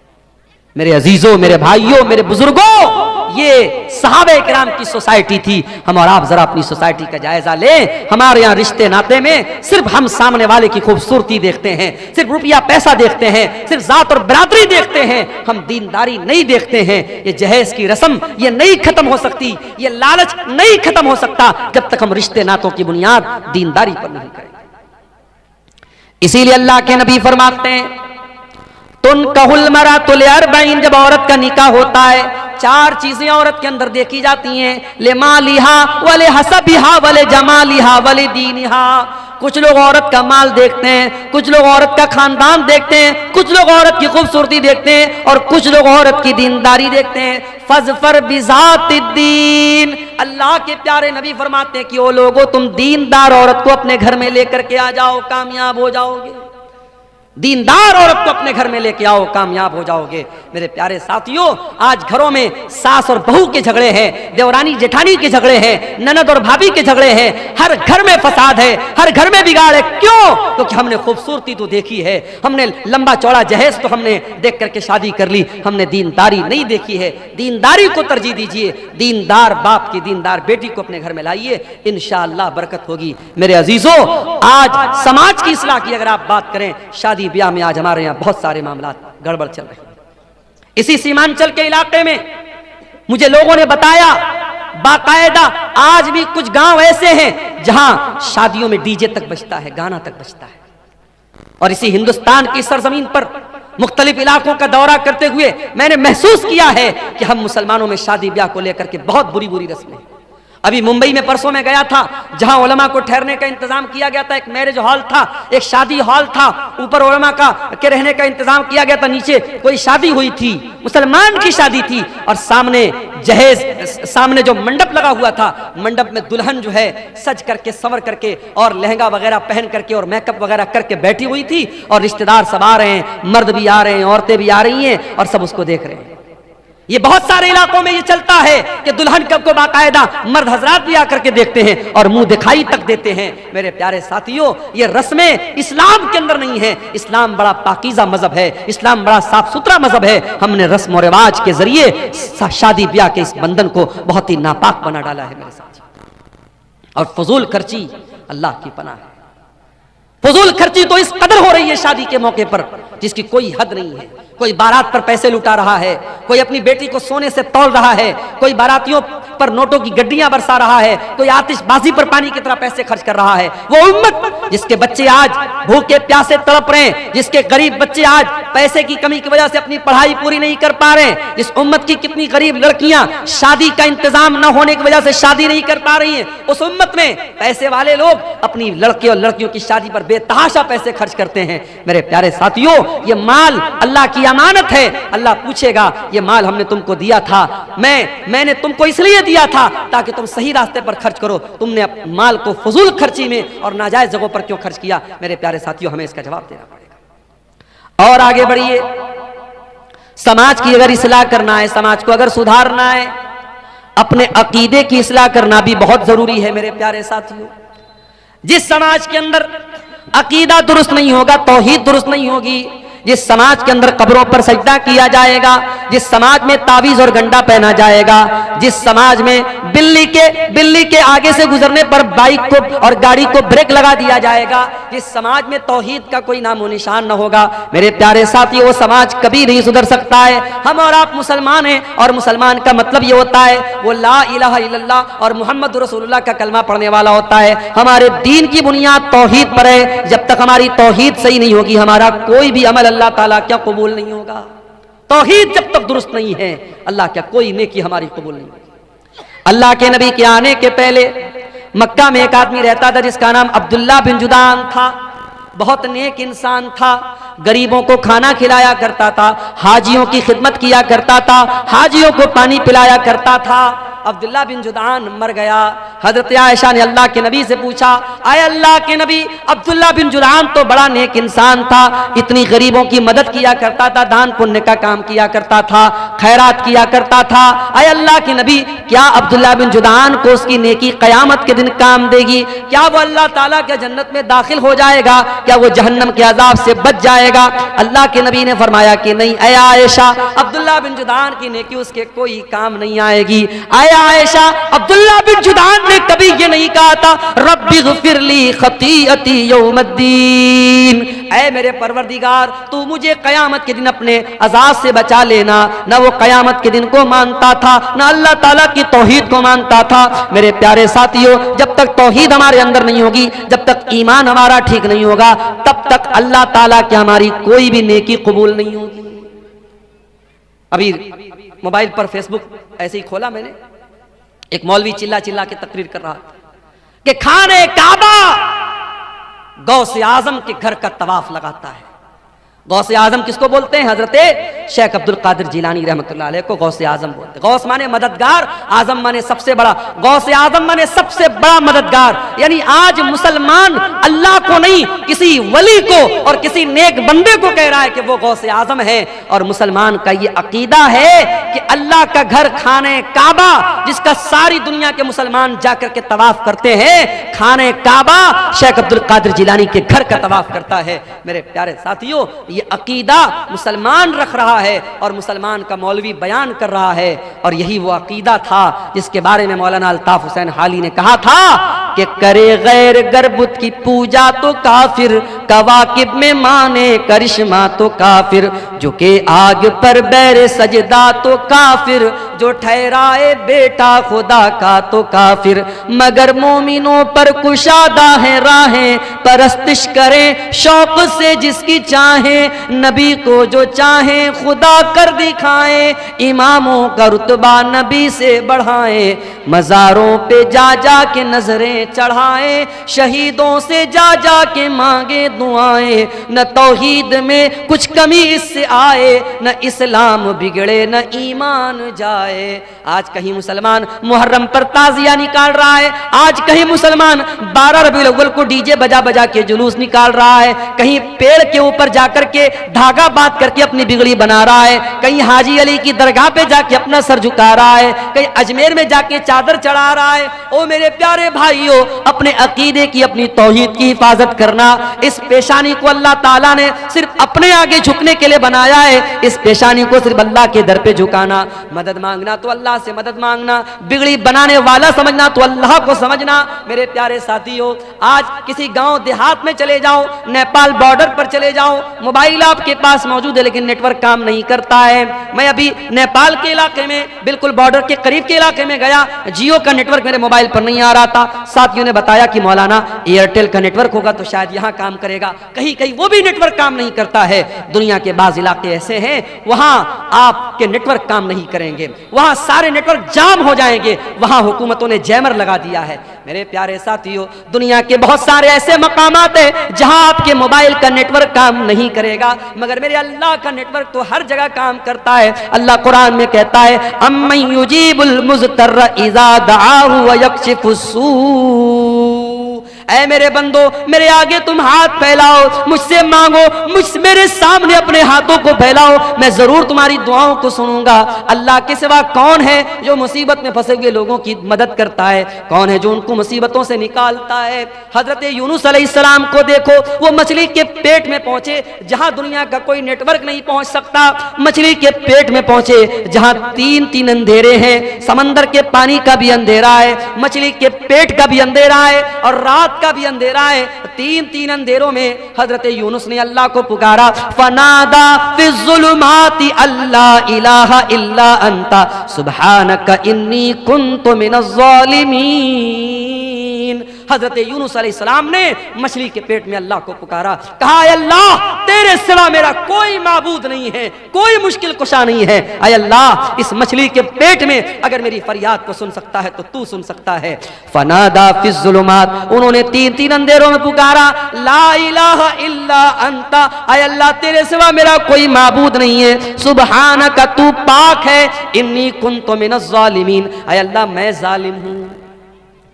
मेरे अजीजों, मेरे भाइयों, मेरे बुजुर्गों, ये सहाबे किराम की सोसाइटी थी। हम और आप जरा अपनी सोसाइटी का जायजा लें। हमारे यहाँ रिश्ते नाते में सिर्फ हम सामने वाले की खूबसूरती देखते हैं, सिर्फ रुपया पैसा देखते हैं, सिर्फ जात और बरादरी देखते हैं, हम दीनदारी नहीं देखते हैं। ये जहेज की रस्म ये नहीं खत्म हो सकती, ये लालच नहीं खत्म हो सकता जब तक हम रिश्ते नातों की बुनियाद दीनदारी पर नहीं करें। इसीलिए अल्लाह के नबी फरमाते हैं, तुन कहुल मरा तुल अरबईन, जब औरत का निकाह होता है 4 चीजें औरत के अंदर देखी जाती हैं, ले मालिहा वले हसबिहा वले जमालिहा वले दीनिहा। कुछ लोग औरत का माल देखते हैं, कुछ लोग औरत का खानदान देखते हैं, कुछ लोग औरत की खूबसूरती देखते हैं और कुछ लोग औरत की दीनदारी देखते हैं। फजफर बिज़ातिद्दीन, अल्लाह के प्यारे नबी फरमाते हैं कि ओ लोगों, तुम दीनदार औरत को अपने घर में लेकर के आ जाओ, कामयाब हो जाओगे। दीनदार औरत को अपने घर में लेके आओ, कामयाब हो जाओगे। मेरे प्यारे साथियों, आज घरों में सास और बहू के झगड़े हैं, देवरानी जेठानी के झगड़े हैं, ननद और भाभी के झगड़े हैं, हर घर में फसाद है, हर घर में बिगाड़ है। क्यों? क्योंकि हमने खूबसूरती तो देखी है, हमने लंबा चौड़ा जहेज तो हमने देख करके शादी कर ली, हमने दीनदारी नहीं देखी है। दीनदारी को तरजीह दीजिए, दीनदार बाप की दीनदार बेटी को अपने घर में लाइए, इंशाअल्लाह बरकत होगी। मेरे अजीजों, आज समाज की इस्लाह की अगर आप बात करें, शादी ब्याह में आज हमारे यहां बहुत सारे मामला गड़बड़ चल रहे हैं। इसी सीमांचल के इलाके में मुझे लोगों ने बताया, बाकायदा आज भी कुछ गांव ऐसे हैं जहां शादियों में डीजे तक बजता है, गाना तक बजता है। और इसी हिंदुस्तान की सरजमीन पर मुख्तलिफ इलाकों का दौरा करते हुए मैंने महसूस किया है कि हम मुसलमानों में शादी ब्याह को लेकर के बहुत बुरी बुरी रस्में हैं। अभी मुंबई में परसों में गया था, जहां उलमा को ठहरने का इंतजाम किया गया था। एक मैरिज हॉल था, एक शादी हॉल था, ऊपर उलमा के रहने का इंतजाम किया गया था, नीचे कोई शादी हुई थी, मुसलमान की शादी थी। और सामने जहेज, सामने जो मंडप लगा हुआ था, मंडप में दुल्हन जो है सज करके संवर करके और लहंगा वगैरह पहन करके और मेकअप वगैरह करके बैठी हुई थी। और रिश्तेदार सब आ रहे हैं, मर्द भी आ रहे हैं, औरतें भी आ रही हैं, और सब उसको देख रहे हैं। ये बहुत सारे इलाकों में ये चलता है कि दुल्हन को बाकायदा मर्द हजरात भी आकर के देखते हैं और मुंह दिखाई तक देते हैं। मेरे प्यारे साथियों, ये रस्में इस्लाम के अंदर नहीं है। इस्लाम बड़ा पाकीज़ा मजहब है, इस्लाम बड़ा साफ सुथरा मजहब है। हमने रस्म और रिवाज के जरिए शादी ब्याह के इस बंधन को बहुत ही नापाक बना डाला है मेरे साथियों। और फजूल खर्ची अल्लाह की पनाह है। फजूल खर्ची तो इस कदर हो रही है शादी के मौके पर जिसकी कोई हद नहीं है। कोई बारात पर पैसे लुटा रहा है, कोई अपनी बेटी को सोने से तौल रहा है, कोई बारातियों पर नोटों की गड्डियां बरसा रहा है, कोई आतिशबाजी पर पानी की तरह पैसे खर्च कर रहा है। वो उम्मत जिसके बच्चे आज भूखे प्यासे तड़प रहे हैं, जिसके गरीब बच्चे आज पैसे की कमी की वजह से अपनी पढ़ाई पूरी नहीं कर पा रहे हैं, जिस उम्मत की कितनी गरीब लड़कियां शादी का इंतजाम न होने की वजह से शादी नहीं कर पा रही हैं, उस उम्मत में पैसे वाले लोग अपनी लड़के और लड़कियों की शादी पर बेतहाशा पैसे खर्च करते हैं। मेरे प्यारे साथियों, ये माल अल्लाह की अमानत है। अल्लाह पूछेगा, ये माल हमने तुमको दिया था, मैंने तुमको इसलिए दिया था ताकि तुम सही रास्ते पर खर्च करो, तुमने माल को फजूल खर्ची में और नाजायज जगहों पर क्यों खर्च किया? मेरे प्यारे साथियों, हमें इसका जवाब देना पड़ेगा। और आगे बढ़िए, समाज की अगर इस्लाह करना है, समाज को अगर सुधारना है, अपने अकीदे की इस्लाह करना भी बहुत जरूरी है। मेरे प्यारे साथियों, जिस समाज के अंदर अकीदा दुरुस्त नहीं होगा, तौहीद दुरुस्त नहीं होगी, जिस समाज के अंदर कब्रों पर सजदा किया जाएगा, जिस समाज में तावीज और गंडा पहना जाएगा, जिस समाज में बिल्ली के आगे से गुजरने पर बाइक को और गाड़ी को ब्रेक लगा दिया जाएगा, जिस समाज में तौहीद का कोई नामो निशान न होगा, मेरे प्यारे साथियों, वो समाज कभी नहीं सुधर सकता है। हम और आप मुसलमान हैं, और मुसलमान का मतलब ये होता है वो ला इलाहा इल्लल्लाह और मुहम्मद रसूलुल्लाह का कलमा पढ़ने वाला होता है। हमारे दीन की बुनियाद तौहीद पर है। जब तक हमारी तौहीद सही नहीं होगी, हमारा कोई भी अमल अल्लाह ताला क्या कबूल नहीं होगा। तौहीद जब तक दुरुस्त नहीं है, अल्लाह क्या कोई नेकी हमारी कबूल नहीं होगी। अल्लाह के नबी के आने के पहले मक्का में एक आदमी रहता था जिसका नाम अब्दुल्ला बिन जुदान था। बहुत नेक इंसान था, गरीबों को खाना खिलाया करता था, हाजियों की खिदमत किया करता था, हाजियों को पानी पिलाया करता था। अब्दुल्ला बिन जुदान मर गया। हजरत आयशा ने अल्लाह के नबी से पूछा, आए अल्लाह के नबी, अब्दुल्ला बिन जुदान तो बड़ा नेक इंसान था, इतनी गरीबों की मदद किया करता था, दान पुण्य का काम किया करता था, खैरात किया करता था। आए अल्लाह के नबी, क्या अब्दुल्ला बिन जुदान को उसकी नेकी कयामत के दिन काम देगी? क्या वो अल्लाह ताला के जन्नत में दाखिल हो जाएगा? क्या वो जहन्नम के अजाब से बच जाएगा? अल्लाह के नबी ने फरमाया कि नहीं, ऐ आयशा, अब्दुल्ला बिन जुदान की नेकी उसके कोई काम नहीं आएगी। आयशा, अब्दुल्ला बिन जुदान ने कभी ये नहीं कहा था रब्बी ग़फ़िरली ख़तीअती यौमद्दीन, ऐ मेरे परवरदिगार तू मुझे कयामत के दिन अपने अज़ाब से बचा लेना। न वो कयामत के दिन को मानता था, न अल्लाह ताला की तौहीद को मानता था। मेरे प्यारे साथियों, जब तक तौहीद हमारे अंदर नहीं होगी, जब तक ईमान हमारा ठीक नहीं होगा, तब तक अल्लाह ताला की हमारी कोई भी नेकी कबूल नहीं होगी। अभी मोबाइल पर फेसबुक ऐसे ही खोला मैंने, एक मौलवी चिल्ला चिल्ला के तकरीर कर रहा था कि खाने काबा गौसे आजम के घर का तवाफ लगाता है। गौसे आजम किसको बोलते हैं? हजरत शेख अब्दुल कादिर जिलानी रहमतुल्लाह अलैह को गौसे आजम बोलते। गौस माने मददगार, आजम माने सबसे बड़ा, गौसे आजम माने सबसे बड़ा मददगार। यानी आज मुसलमान अल्लाह को नहीं किसी वली को और किसी नेक बंदे को कह रहा है कि वो गौसे आजम है। और मुसलमान का ये अकीदा है कि अल्लाह का घर खाने काबा, जिसका सारी दुनिया के मुसलमान जाकर के तवाफ करते हैं, खाने काबा शेख अब्दुल कादिर जिलानी के घर का तवाफ करता है। मेरे प्यारे साथियों, ये अकीदा मुसलमान रख रहा है और मुसलमान का मौलवी बयान कर रहा है। और यही वो अकीदा था जिसके बारे में मौलाना अल्ताफ हुसैन हाली ने कहा था कि करे गैर गरबुत की पूजा तो काफिर, कवाकिब में माने करिश्मा तो काफिर, झुके आग पर बैर सजदा तो काफिर, जो ठहराए बेटा खुदा का तो काफिर, मगर मोमिनों पर कुशादा है राहें, परस्तिश करें शौक से जिसकी चाहे, नबी को जो चाहे खुदा कर दिखाए, इमामों का रुतबा नबी से बढ़ाए, मज़ारों पे जा जा के नजरें चढ़ाए, शहीदों से जा जा के मांगे दुआएं, न तौहीद में कुछ कमी इससे आए, न इस्लाम बिगड़े न ईमान जाए। आज कहीं मुसलमान मुहर्रम पर ताजिया निकाल रहा है, आज कहीं मुसलमान 12 रबीउल अव्वल को डीजे बजा बजा के जुलूस निकाल रहा है, कहीं पेड़ के ऊपर जाकर के धागा बांध करके अपनी बिगड़ी बना रहा है, कहीं हाजी अली की दरगाह पे जाके अपना सर झुका रहा है, कहीं अजमेर में जाके चादर चढ़ा रहा है। ओ मेरे प्यारे भाइयों, अपने अकीदे की, अपनी तौहीद की हिफाजत करना। इस पेशानी को अल्लाह ताला ने सिर्फ अपने आगे झुकने के लिए बनाया है। इस पेशानी को सिर्फ अल्लाह के दर पे झुकाना, मदद मांगना तो अल्लाह से मदद मांगना, बिगड़ी बनाने वाला समझना तो अल्लाह को समझना। मेरे प्यारे साथियों, आज किसी गांव देहात में चले जाओ, नेपाल बॉर्डर पर चले जाओ, मोबाइल आपके पास मौजूद है लेकिन नेटवर्क काम नहीं करता है। मैं अभी नेपाल के इलाके में, बिल्कुल बॉर्डर के करीब के इलाके में गया, जियो का नेटवर्क मेरे मोबाइल पर नहीं आ रहा था। साथियों ने बताया कि मौलाना एयरटेल का नेटवर्क होगा तो शायद यहां काम करेगा, कहीं कहीं वो भी नेटवर्क काम नहीं करता है। दुनिया के बाज इलाके ऐसे हैं वहां आपके नेटवर्क काम नहीं करेंगे, वहां सारे नेटवर्क जाम हो जाएंगे, वहां हुकूमतों ने जैमर लगा दिया है। मेरे प्यारे साथियों, दुनिया के बहुत सारे ऐसे मकामात हैं जहां आपके मोबाइल का नेटवर्क काम नहीं करेगा, मगर मेरे अल्लाह का नेटवर्क तो हर जगह काम करता है। अल्लाह कुरान में कहता है, अम्मन युजीबुल मुज़्तर्र इज़ा दआहु व यक्शिफुस्सू। ऐ मेरे बंदो, मेरे आगे तुम हाथ फैलाओ, मुझसे मांगो, मेरे सामने अपने हाथों को फैलाओ, मैं जरूर तुम्हारी दुआओं को सुनूंगा। अल्लाह के सिवा कौन है जो मुसीबत में फंसे हुए लोगों की मदद करता है? कौन है जो उनको मुसीबतों से निकालता है? हजरत यूनुस अलैहिस्सलाम को देखो, वो मछली के पेट में पहुंचे जहां दुनिया का कोई नेटवर्क नहीं पहुंच सकता, मछली के पेट में पहुंचे जहां तीन अंधेरे हैं, समंदर के पानी का भी अंधेरा है, मछली के पेट का भी अंधेरा है और रात का भी अंधेरा है। तीन अंधेरों में हजरत यूनुस ने अल्लाह को पुकारा, फनादा फिज़्ज़ुलुमाति अल्ला इलाहा इल्ला अंता सुब्हानका इन्नी कुन्तु मिनज़्ज़ालिमीन। हजरत यूनुस अलैहिस्सलाम ने मछली के पेट में अल्लाह को पुकारा, कहा अल्लाह तेरे सिवा मेरा कोई माबूद नहीं है, कोई मुश्किल कुशा नहीं है। अय अल्लाह, इस मछली के पेट में अगर मेरी फरियाद को सुन सकता है तो तू सुन सकता है। फनादा फिज़्ज़ुलुमात, उन्होंने तीन अंधेरों में पुकारा, ला इलाहा इल्ला अंता, अय अल्लाह तेरे सिवा मेरा कोई माबूद नहीं है, सुब्हानका तू पाक है, इन्नी कुन्तु मिनज़्ज़ालिमीन, अय अल्लाह मैं जालिम हूँ।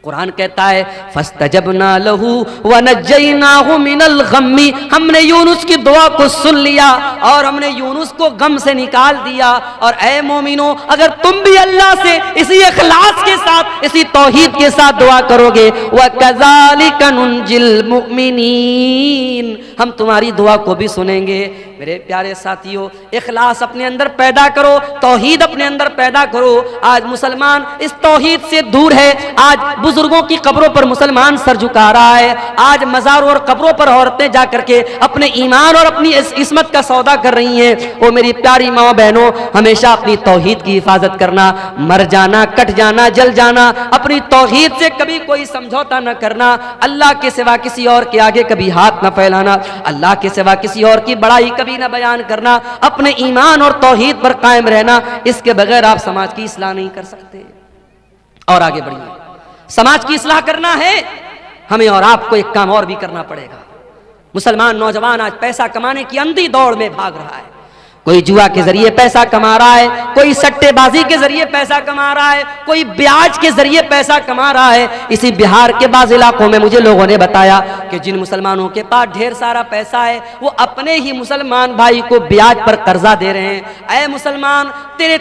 कुरान कहता है, फस्तजबना लहू व नज्जयनाहु मिनल गम्मी, हमने यूनुस की दुआ को सुन लिया और हमने यूनुस को गम से निकाल दिया। और ऐ मोमिनो, अगर तुम भी अल्लाह से इसी इखलास के साथ, इसी तौहीद के साथ दुआ करोगे, व कज़ालिका नुंजिल मुमिनीन, हम तुम्हारी दुआ को भी सुनेंगे। मेरे प्यारे साथियों, इखलास अपने अंदर पैदा करो, तौहीद अपने अंदर पैदा करो। आज मुसलमान इस तौहीद से दूर है, आज बुजुर्गों की कब्रों पर मुसलमान सर झुका रहा है, आज मज़ारों और कब्रों पर औरतें जाकर के अपने ईमान और अपनी इस्मत का सौदा कर रही हैं। वो मेरी प्यारी माँ बहनों, हमेशा अपनी तौहीद की हिफाजत करना, मर जाना, कट जाना, जल जाना, अपनी तौहीद से कभी कोई समझौता न करना, अल्लाह के सिवा किसी और के आगे कभी हाथ न फैलाना, अल्लाह के सिवा किसी और की बड़ाई कभी न बयान करना, अपने ईमान और तौहीद पर कायम रहना। इसके बगैर आप समाज की इस्लाह नहीं कर सकते। और आगे बढ़िए, समाज की इस्लाह करना है हमें, और आपको एक काम और भी करना पड़ेगा। मुसलमान नौजवान आज पैसा कमाने की अंधी दौड़ में भाग रहा है, कोई जुआ के जरिए पैसा कमा रहा है, कोई सट्टेबाजी के जरिए पैसा कमा रहा है, कोई ब्याज के जरिए पैसा कमा रहा है। इसी बिहार के बाज़ इलाकों में मुझे लोगों ने बताया कि जिन मुसलमानों के पास ढेर सारा पैसा है वो अपने ही मुसलमान भाई को ब्याज पर कर्जा दे रहे हैं। ऐ मुसलमान,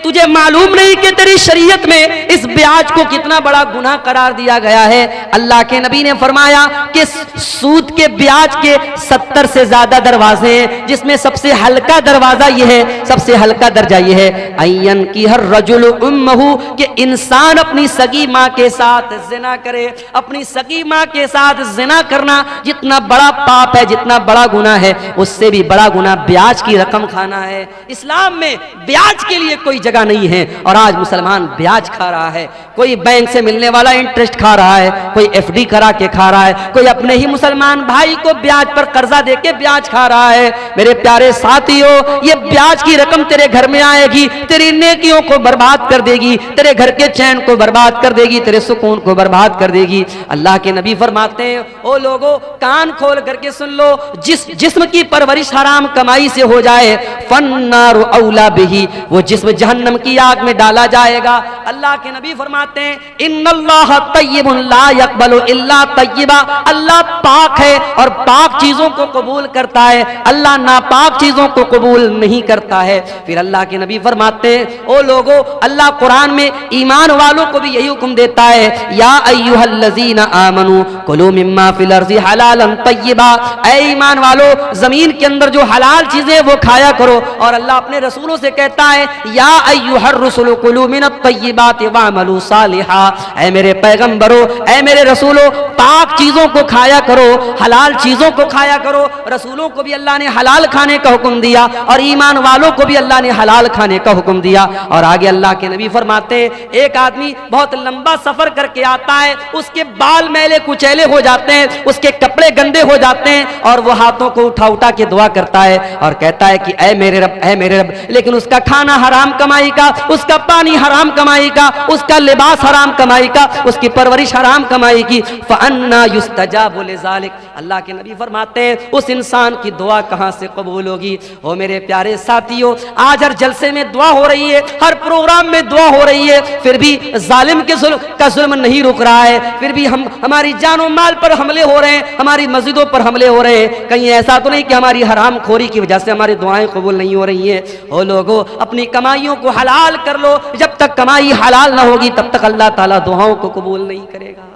तुझे मालूम नहीं कि तेरी शरीयत में इस ब्याज को कितना बड़ा गुनाह करार दिया गया है। अल्लाह के नबी ने फरमाया कि सूद के ब्याज के 70 से ज्यादा दरवाजे हैं, जिसमें सबसे हल्का दरवाजा यह है, सबसे हल्का दर्जा यह है अय्यन की हर रजुल उम्महु, कि इंसान अपनी सगी माँ के साथ जिना करे। अपनी सगी माँ के साथ जिना करना जितना बड़ा पाप है, जितना बड़ा गुनाह है, उससे भी बड़ा गुनाह ब्याज की रकम खाना है। इस्लाम में ब्याज के लिए कोई जगह नहीं है और आज मुसलमान ब्याज खा रहा है। कोई बैंक से मिलने वाला इंटरेस्ट खा रहा है, कोई एफडी करा के खा रहा है, कोई अपने ही मुसलमान भाई को ब्याज पर कर्जा देके ब्याज खा रहा है। मेरे प्यारे साथियों, ये ब्याज की रकम तेरे घर में आएगी, तेरी नेकियों को बर्बाद कर देगी, तेरे घर के चैन को बर्बाद कर देगी, तेरे सुकून को बर्बाद कर देगी। अल्लाह के नबी फरमाते हैं, ओ लोगों कान खोल करके सुन लो, जिस्म की परवरिश हराम कमाई से हो जाए, फन्नारु औला बिही, वो जिस्म जहन्नम की आग में डाला जाएगा। अल्लाह के नबी फरमाते हैं, इन्नल्लाह तय्यिबुन ला यक़बलु इल्ला तय्यिबा, अल्लाह पाक है और पाक चीजों को कबूल करता है, अल्लाह नापाक चीजों को कबूल नहीं करता है। फिर अल्लाह के नबी फरमाते हैं, ओ लोगों, अल्लाह कुरान में ईमान वालों को भी यही हुक्म देता है, या अय्युहल्लज़ीना आमनू कुलू मिम्मा फिल अर्ज़ि हलालन तय्यिबा, ऐ ईमान वालों जमीन के अंदर जो हलाल चीजें वो खाया करो। और अल्लाह अपने रसूलों से कहता है, या अय्युहर रसूलु कुलू मिनत तय्यिबाति वअमलू सालिहा, ऐ मेरे पैगंबरों, ऐ मेरे रसूलों, पाक चीजों को खाया करो, हलाल चीजों को खाया करो। रसूलों को भी अल्लाह ने हलाल खाने का हुक्म दिया और ईमान वालों को भी अल्लाह ने हलाल खाने का हुक्म दिया। और आगे अल्लाह के नबी फरमाते, एक आदमी बहुत लंबा सफर करके आता है, उसके बाल मैले कुचैले हो जाते हैं, उसके कपड़े गंदे हो जाते हैं और वो हाथों को उठा उठा के दुआ करता है और कहता है कि ऐ मेरे रब, ऐ मेरे रब, लेकिन उसका खाना हराम कमाई का, उसका पानी हराम कमाई का, उसका लिबास हराम कमाई का, उसकी परवरिश हराम कमाई की। फअन्ना युस्तजाबु लिज़ालिक, अल्लाह के नबी फरमाते हैं उस इंसान की दुआ कहां से कबूल होगी। ओ मेरे प्यारे साथियों, आज हर जलसे में दुआ हो रही है, हर प्रोग्राम में दुआ हो रही है, फिर भी जालिम के जुल्म नहीं रुक रहा है, फिर भी हमारी जानो माल पर हमले हो रहे हैं, हमारी मस्जिदों पर हमले हो रहे हैं। कहीं ऐसा तो नहीं कि हमारी हराम खोरी की वजह से हमारी दुआएं कबूल नहीं हो रही हैं। ओ लोगों, अपनी कमाइयों को हलाल कर लो, जब तक कमाई हलाल ना होगी तब तक अल्लाह ताला दुआओं को कबूल नहीं करेगा।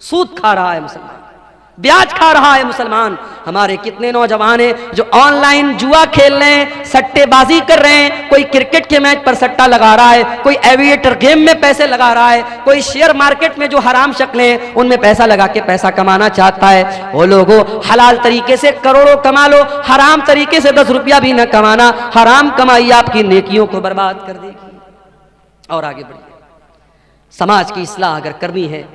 सूद खा रहा है मुसलमान, ब्याज खा रहा है मुसलमान। हमारे कितने नौजवान हैं जो ऑनलाइन जुआ खेल रहे हैं, सट्टेबाजी कर रहे हैं, कोई क्रिकेट के मैच पर सट्टा लगा रहा है, कोई एविएटर गेम में पैसे लगा रहा है, कोई शेयर मार्केट में जो हराम शक्लें हैं उनमें पैसा लगा के पैसा कमाना चाहता है। वो लोगों, हलाल तरीके से करोड़ों कमा लो, हराम तरीके से 10 रुपया भी न कमाना। हराम कमाई आपकी नेकियों को बर्बाद कर देगी। और आगे बढ़िए, समाज की इस्लाह अगर करनी है,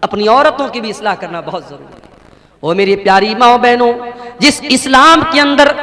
अपनी औरतों की भी इस्लाह करना बहुत जरूरी है। ओ मेरी प्यारी माओ बहनों, जिस इस्लाम के अंदर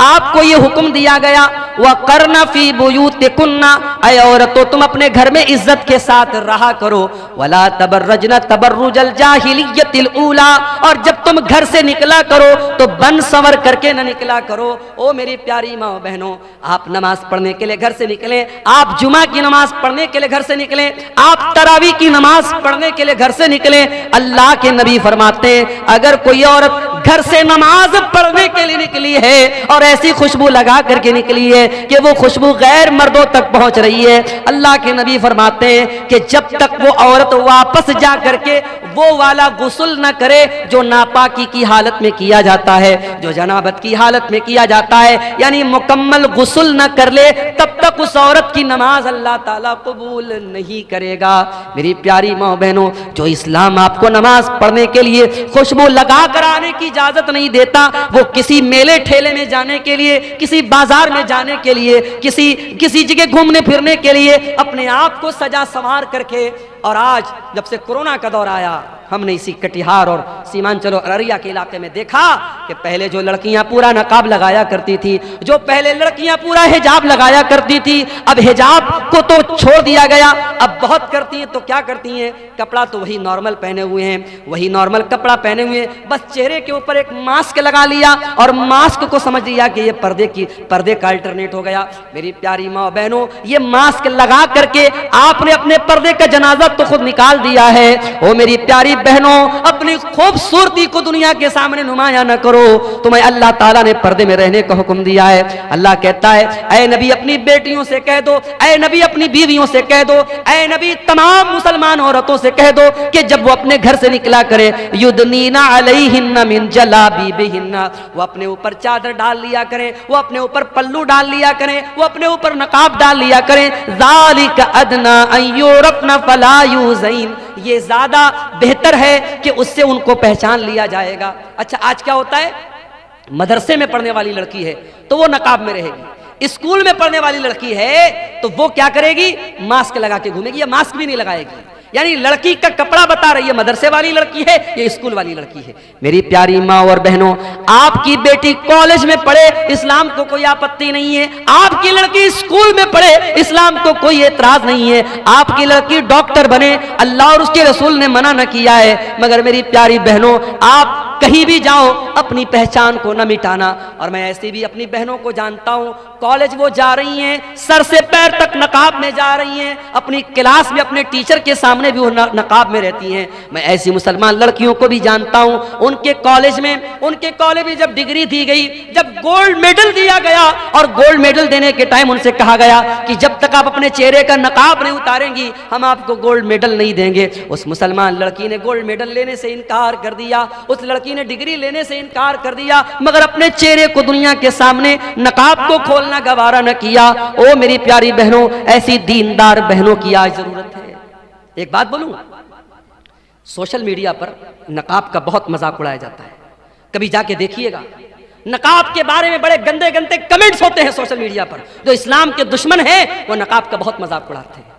आपको ये हुक्म दिया गया, वह करना फी बुयूतिकुन्ना, ऐ औरतों तुम अपने घर में इज्जत के साथ रहा करो, वला तबर्रजना तबर्रुजल जाहिलियतिल ऊला, और जब तुम घर से निकला करो तो बन संवर करके न निकला करो। ओ मेरी प्यारी माओ बहनों, आप नमाज पढ़ने के लिए घर से निकलें, आप जुमा की नमाज पढ़ने के लिए घर से निकलें, आप तरावी की नमाज पढ़ने के लिए घर से निकलें। अल्लाह के नबी फरमाते हैं, अगर कोई औरत घर से नमाज पढ़ने के लिए निकली है और ऐसी खुशबू लगा करके निकली है कि वो खुशबू गैर मर्दों तक पहुंच रही है, अल्लाह के नबी फरमाते हैं कि जब तक वो औरत वापस जा करके वो वाला गुस्ल न करे जो नापाकी की हालत में किया जाता है, जो जनाबत की हालत में किया जाता है, यानी मुकम्मल गुस्ल न कर ले, तब तक उस औरत की नमाज अल्लाह ताला कबूल नहीं करेगा। मेरी प्यारी माँ बहनों, जो इस्लाम आपको नमाज पढ़ने के लिए खुशबू लगा कर आने की इजाजत नहीं देता, वो किसी मेले ठेले में जाने के लिए, किसी बाजार में जाने के लिए, किसी जगह घूमने फिरने के लिए अपने आप को सजा संवार करके, और आज जब से कोरोना का दौर आया, हमने इसी कटिहार और सीमांचल और अररिया के इलाके में देखा कि पहले जो लड़कियां पूरा नकाब लगाया करती थी, जो पहले लड़कियां पूरा हिजाब लगाया करती थी, अब हिजाब को तो छोड़ दिया गया। अब बहुत करती हैं तो क्या करती हैं, कपड़ा तो वही नॉर्मल पहने हुए हैं, वही नॉर्मल कपड़ा पहने हुए हैं, बस चेहरे के ऊपर एक मास्क लगा लिया और मास्क को समझ लिया कि ये पर्दे का अल्टरनेट हो गया। मेरी प्यारी माँ बहनों, ये मास्क लगा करके आपने अपने पर्दे का जनाजा तो खुद निकाल दिया है। ओ मेरी प्यारी बहनों, अपनी खूबसूरती को दुनिया के सामने नुमाया न करो। तुम्हें अल्लाह ताला ने पर्दे में रहने का हुक्म दिया है। अल्लाह कहता है, ऐ नबी अपनी बेटियों से कह दो, ऐ नबी अपनी बीवियों से कह दो, ऐ नबी तमाम मुसलमान औरतों से कह दो कि जब वो अपने घर से निकला करे, युदनीना अलैहिन्ना मिन जलाबीबिहिन्ना, वो अपने ऊपर चादर डाल लिया करें, वो अपने ऊपर पल्लू डाल लिया करें, वो अपने ऊपर नकाब डाल लिया करें। ज़ालिका अदना अन युरफ़ना फला युज़ैन, ये ज्यादा बेहतर है कि उससे उनको पहचान लिया जाएगा। अच्छा, आज क्या होता है, मदरसे में पढ़ने वाली लड़की है तो वो नकाब में रहेगी, स्कूल में पढ़ने वाली लड़की है तो वो क्या करेगी, मास्क लगा के घूमेगी या मास्क भी नहीं लगाएगी। यानी लड़की का कपड़ा बता रही है, मदरसे वाली लड़की है ये स्कूल वाली लड़की है। मेरी प्यारी माँ और बहनों, आपकी बेटी कॉलेज में पढ़े, इस्लाम को कोई आपत्ति नहीं है। आपकी लड़की स्कूल में पढ़े, इस्लाम को कोई एतराज नहीं है। आपकी लड़की डॉक्टर बने, अल्लाह और उसके रसूल ने मना न किया है। मगर मेरी प्यारी बहनों, आप कहीं भी जाओ अपनी पहचान को न मिटाना। और मैं ऐसी भी अपनी बहनों को जानता हूं, कॉलेज वो जा रही हैं, सर से पैर तक नकाब में जा रही हैं, अपनी क्लास में अपने टीचर के सामने भी वो नकाब में रहती हैं। मैं ऐसी मुसलमान लड़कियों को भी जानता हूं, उनके कॉलेज में जब डिग्री दी गई, जब गोल्ड मेडल दिया गया और गोल्ड मेडल देने के टाइम उनसे कहा गया कि जब तक आप अपने चेहरे का नकाब नहीं उतारेंगी हम आपको गोल्ड मेडल नहीं देंगे। उस मुसलमान लड़की ने गोल्ड मेडल लेने से इनकार कर दिया, उस लड़की ने डिग्री लेने से इनकार कर दिया, मगर अपने चेहरे को दुनिया के सामने नकाब को खोलना गवारा न किया। ओ मेरी प्यारी बहनों, ऐसी दीनदार बहनों की आज जरूरत है। एक बात बोलूं, सोशल मीडिया पर नकाब का बहुत मजाक उड़ाया जाता है, कभी जाके देखिएगा। नकाब के बारे में बड़े गंदे गंदे कमेंट्स होते हैं सोशल मीडिया पर। जो इस्लाम के दुश्मन हैं वो नकाब का बहुत मजाक उड़ाते हैं।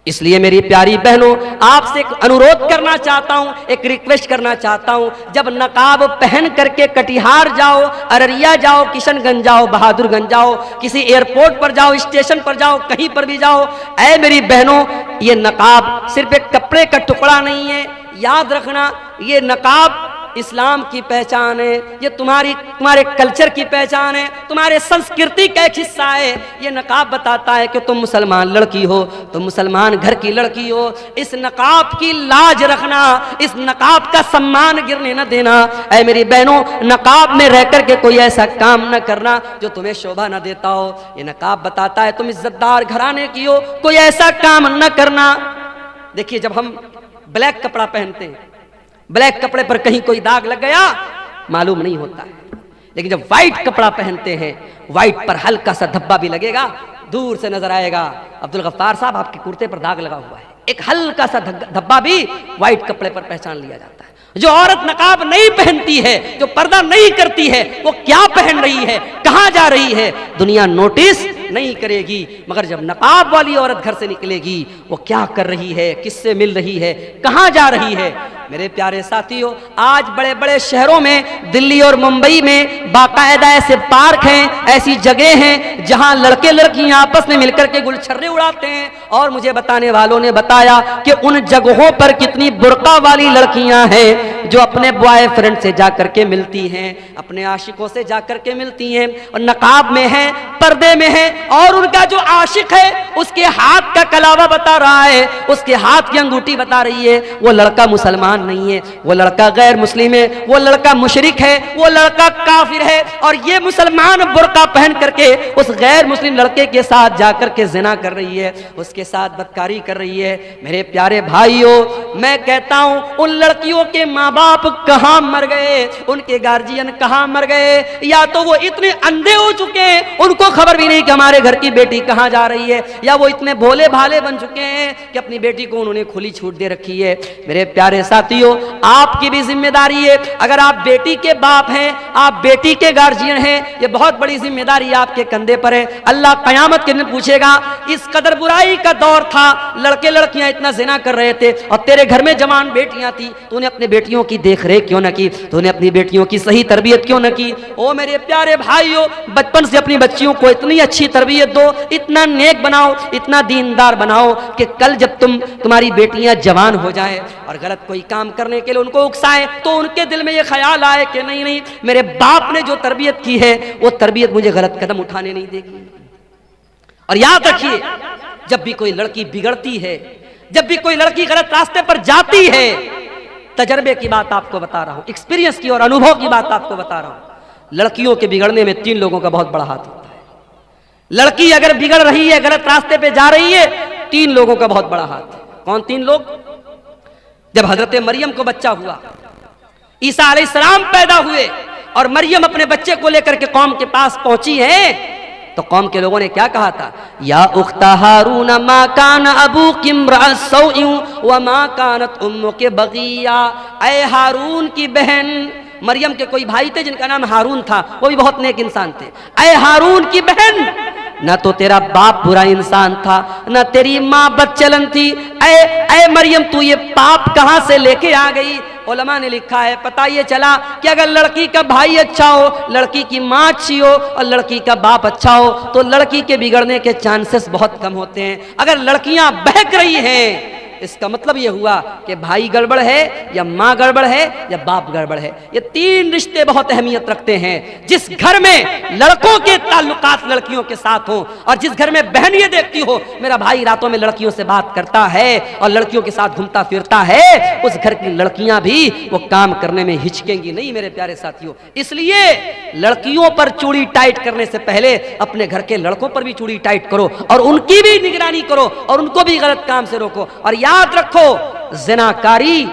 इसलिए मेरी प्यारी बहनों, आपसे एक अनुरोध करना चाहता हूं, एक रिक्वेस्ट करना चाहता हूं, जब नकाब पहन करके कटिहार जाओ, अररिया जाओ, किशनगंज जाओ, बहादुरगंज जाओ, किसी एयरपोर्ट पर जाओ, स्टेशन पर जाओ, कहीं पर भी जाओ, ऐ मेरी बहनों, ये नकाब सिर्फ एक कपड़े का टुकड़ा नहीं है। याद रखना, ये नकाब इस्लाम की पहचान है, ये तुम्हारे कल्चर की पहचान है, तुम्हारे संस्कृति का एक हिस्सा है। ये नकाब बताता है कि तुम मुसलमान लड़की हो, तुम मुसलमान घर की लड़की हो। इस नकाब की लाज रखना, इस नकाब का सम्मान गिरने न देना। ऐ मेरी बहनों, नकाब में रह करके कोई ऐसा काम न करना जो तुम्हें शोभा न देता हो। ये नकाब बताता है तुम इज्जतदार घराने की हो, कोई ऐसा काम न करना। देखिए, जब हम ब्लैक कपड़ा पहनते हैं, ब्लैक कपड़े पर कहीं कोई दाग लग गया मालूम नहीं होता है, लेकिन जब व्हाइट कपड़ा पहनते हैं, व्हाइट पर हल्का सा धब्बा भी लगेगा, दूर से नजर आएगा, अब्दुल गफ्फार साहब आपके कुर्ते पर दाग लगा हुआ है। एक हल्का सा धब्बा भी व्हाइट कपड़े पर पहचान लिया जाता है। जो औरत नकाब नहीं पहनती है, जो पर्दा नहीं करती है, वो क्या पहन रही है, कहां जा रही है, दुनिया नोटिस नहीं करेगी। मगर जब नकाब वाली औरत घर से निकलेगी, वो क्या कर रही है, किससे मिल रही है, कहां जा रही है। मेरे प्यारे साथियों, आज बड़े बड़े शहरों में, दिल्ली और मुंबई में बाकायदा ऐसे पार्क हैं, ऐसी जगह हैं जहां लड़के लड़कियां आपस में मिलकर के गुलछर्रे उड़ाते हैं। और मुझे बताने वालों ने बताया कि उन जगहों पर कितनी बुर्का वाली लड़कियां हैं जो अपने बॉयफ्रेंड से जाकर के मिलती हैं, अपने आशिकों से जाकर के मिलती हैं, और नकाब में हैं, पर्दे में हैं, और उनका जो आशिक है उसके हाथ का कलावा बता रहा है, उसके हाथ की अंगूठी बता रही है वो लड़का मुसलमान नहीं है, वो लड़का गैर मुस्लिम है, वो लड़का मुशरिक है, वो लड़का काफिर है। और ये मुसलमान बुर्का पहन करके उस गैर मुस्लिम लड़के के साथ जाकर के जिना कर रही है, उसके साथ बदकारी कर रही है। मेरे प्यारे भाइयों, मैं कहता हूं उन लड़कियों के माँ बाप कहां मर गए, उनके गार्जियन कहां मर गए, या तो वो इतने अंधे हो चुके हैं उनको खबर भी नहीं कि हमारे घर की बेटी कहां जा रही है, या वो इतने भोले भाले बन चुके हैं कि अपनी बेटी को उन्होंने खुली छूट दे रखी है। मेरे प्यारे साथ साथियों, आपकी भी जिम्मेदारी है। अगर आप बेटी के बाप हैं, आप बेटी के गार्जियन हैं, ये बहुत बड़ी जिम्मेदारी आपके कंधे पर है। अल्लाह कयामत के दिन पूछेगा, इस कदर बुराई का दौर था, लड़के लड़कियां इतना जिना कर रहे थे और तेरे घर में जवान बेटियां थी, तूने अपने बेटियों की देख रेख क्यों न की, तूने अपनी बेटियों की सही तरबियत क्यों न की। ओ मेरे प्यारे भाइयों, बचपन से अपनी बच्चियों को इतनी अच्छी तरबियत दो, इतना नेक बनाओ, इतना दीनदार बनाओ कि कल जब तुम्हारी बेटियां जवान हो जाए और गलत कोई काम करने के लिए उनको उकसाए तो उनके दिल में ये ख्याल आए कि नहीं नहीं, मेरे बाप ने जो तरबियत की है वो तरबियत मुझे गलत कदम उठाने नहीं देगी। और याद रखिए, जब भी कोई लड़की बिगड़ती है, जब भी कोई लड़की गलत रास्ते पर जाती है, तजर्बे की बात आपको बता रहा हूं, एक्सपीरियंस की और अनुभव की बात आपको बता रहा हूं, लड़कियों के बिगड़ने में 3 लोगों का बहुत बड़ा हाथ होता है। लड़की अगर बिगड़ रही है, गलत रास्ते पे जा रही है, 3 लोगों का बहुत बड़ा हाथ है। कौन 3 लोग? जब हजरत मरियम को बच्चा हुआ, ईसा अलैहिस्सलाम पैदा हुए और मरियम अपने बच्चे को लेकर के कौम के पास पहुंची है, तो कौम के लोगों ने क्या कहा था? या उख्ता हारून मा कान अबूकी इम्रा सौइन व मा कानत उम्मुकी बगिया। ऐ हारून की बहन, मरियम के कोई भाई थे जिनका नाम हारून था, वो भी बहुत नेक इंसान थे। ऐ हारून की बहन, न तो तेरा बाप बुरा इंसान था, न तेरी माँ बदचलन थी। ऐ मरियम, तू ये पाप कहां से लेके आ गई? उलमा ने लिखा है, पता ये चला कि अगर लड़की का भाई अच्छा हो, लड़की की माँ अच्छी हो और लड़की का बाप अच्छा हो, तो लड़की के बिगड़ने के चांसेस बहुत कम होते हैं। अगर लड़कियां बहक रही हैं, इसका मतलब यह हुआ कि भाई गड़बड़ है या माँ गड़बड़ है या बाप गड़बड़ है। ये 3 रिश्ते बहुत अहमियत रखते हैं। जिस घर में लड़कों के ताल्लुकात लड़कियों के साथ हों और जिस घर में बहन ये देखती हो मेरा भाई रातों में लड़कियों से बात करता है और लड़कियों के साथ घूमता फिरता है, उस घर की लड़कियां भी वो काम करने में हिचकेंगी नहीं मेरे प्यारे साथियों। इसलिए लड़कियों पर चूड़ी टाइट करने से पहले अपने घर के लड़कों पर भी चूड़ी टाइट करो और उनकी भी निगरानी करो और उनको भी गलत काम से रोको। और याद रखो, ज़िनाकारी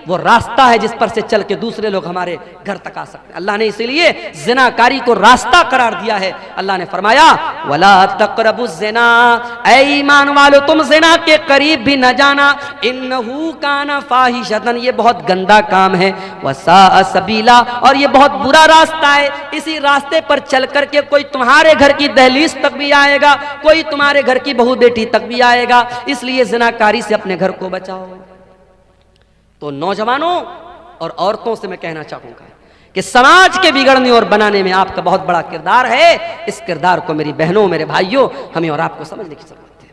वो रास्ता है जिस पर से चल के दूसरे लोग हमारे घर तक आ सकते हैं। अल्लाह ने इसीलिए ज़िनाकारी को रास्ता करार दिया है। अल्लाह ने फरमाया, वला तक़रबुज़ ज़िना, ऐ ईमान वालो तुम ज़िना के करीब भी न जाना, इन्नहु काना फ़ाहिशतन, ये बहुत गंदा काम है, वसाअ सबीला, और ये बहुत बुरा रास्ता है। इसी रास्ते पर चल करके कोई तुम्हारे घर की दहलीज तक भी आएगा, कोई तुम्हारे घर की बहू बेटी तक भी आएगा। इसलिए ज़िनाकारी से अपने घर को बचाओ। तो नौजवानों और औरतों से मैं कहना चाहूंगा कि समाज के बिगड़ने और बनाने में आपका बहुत बड़ा किरदार है। इस किरदार को मेरी बहनों, मेरे भाइयों, हमें और आपको समझने की जरूरत है।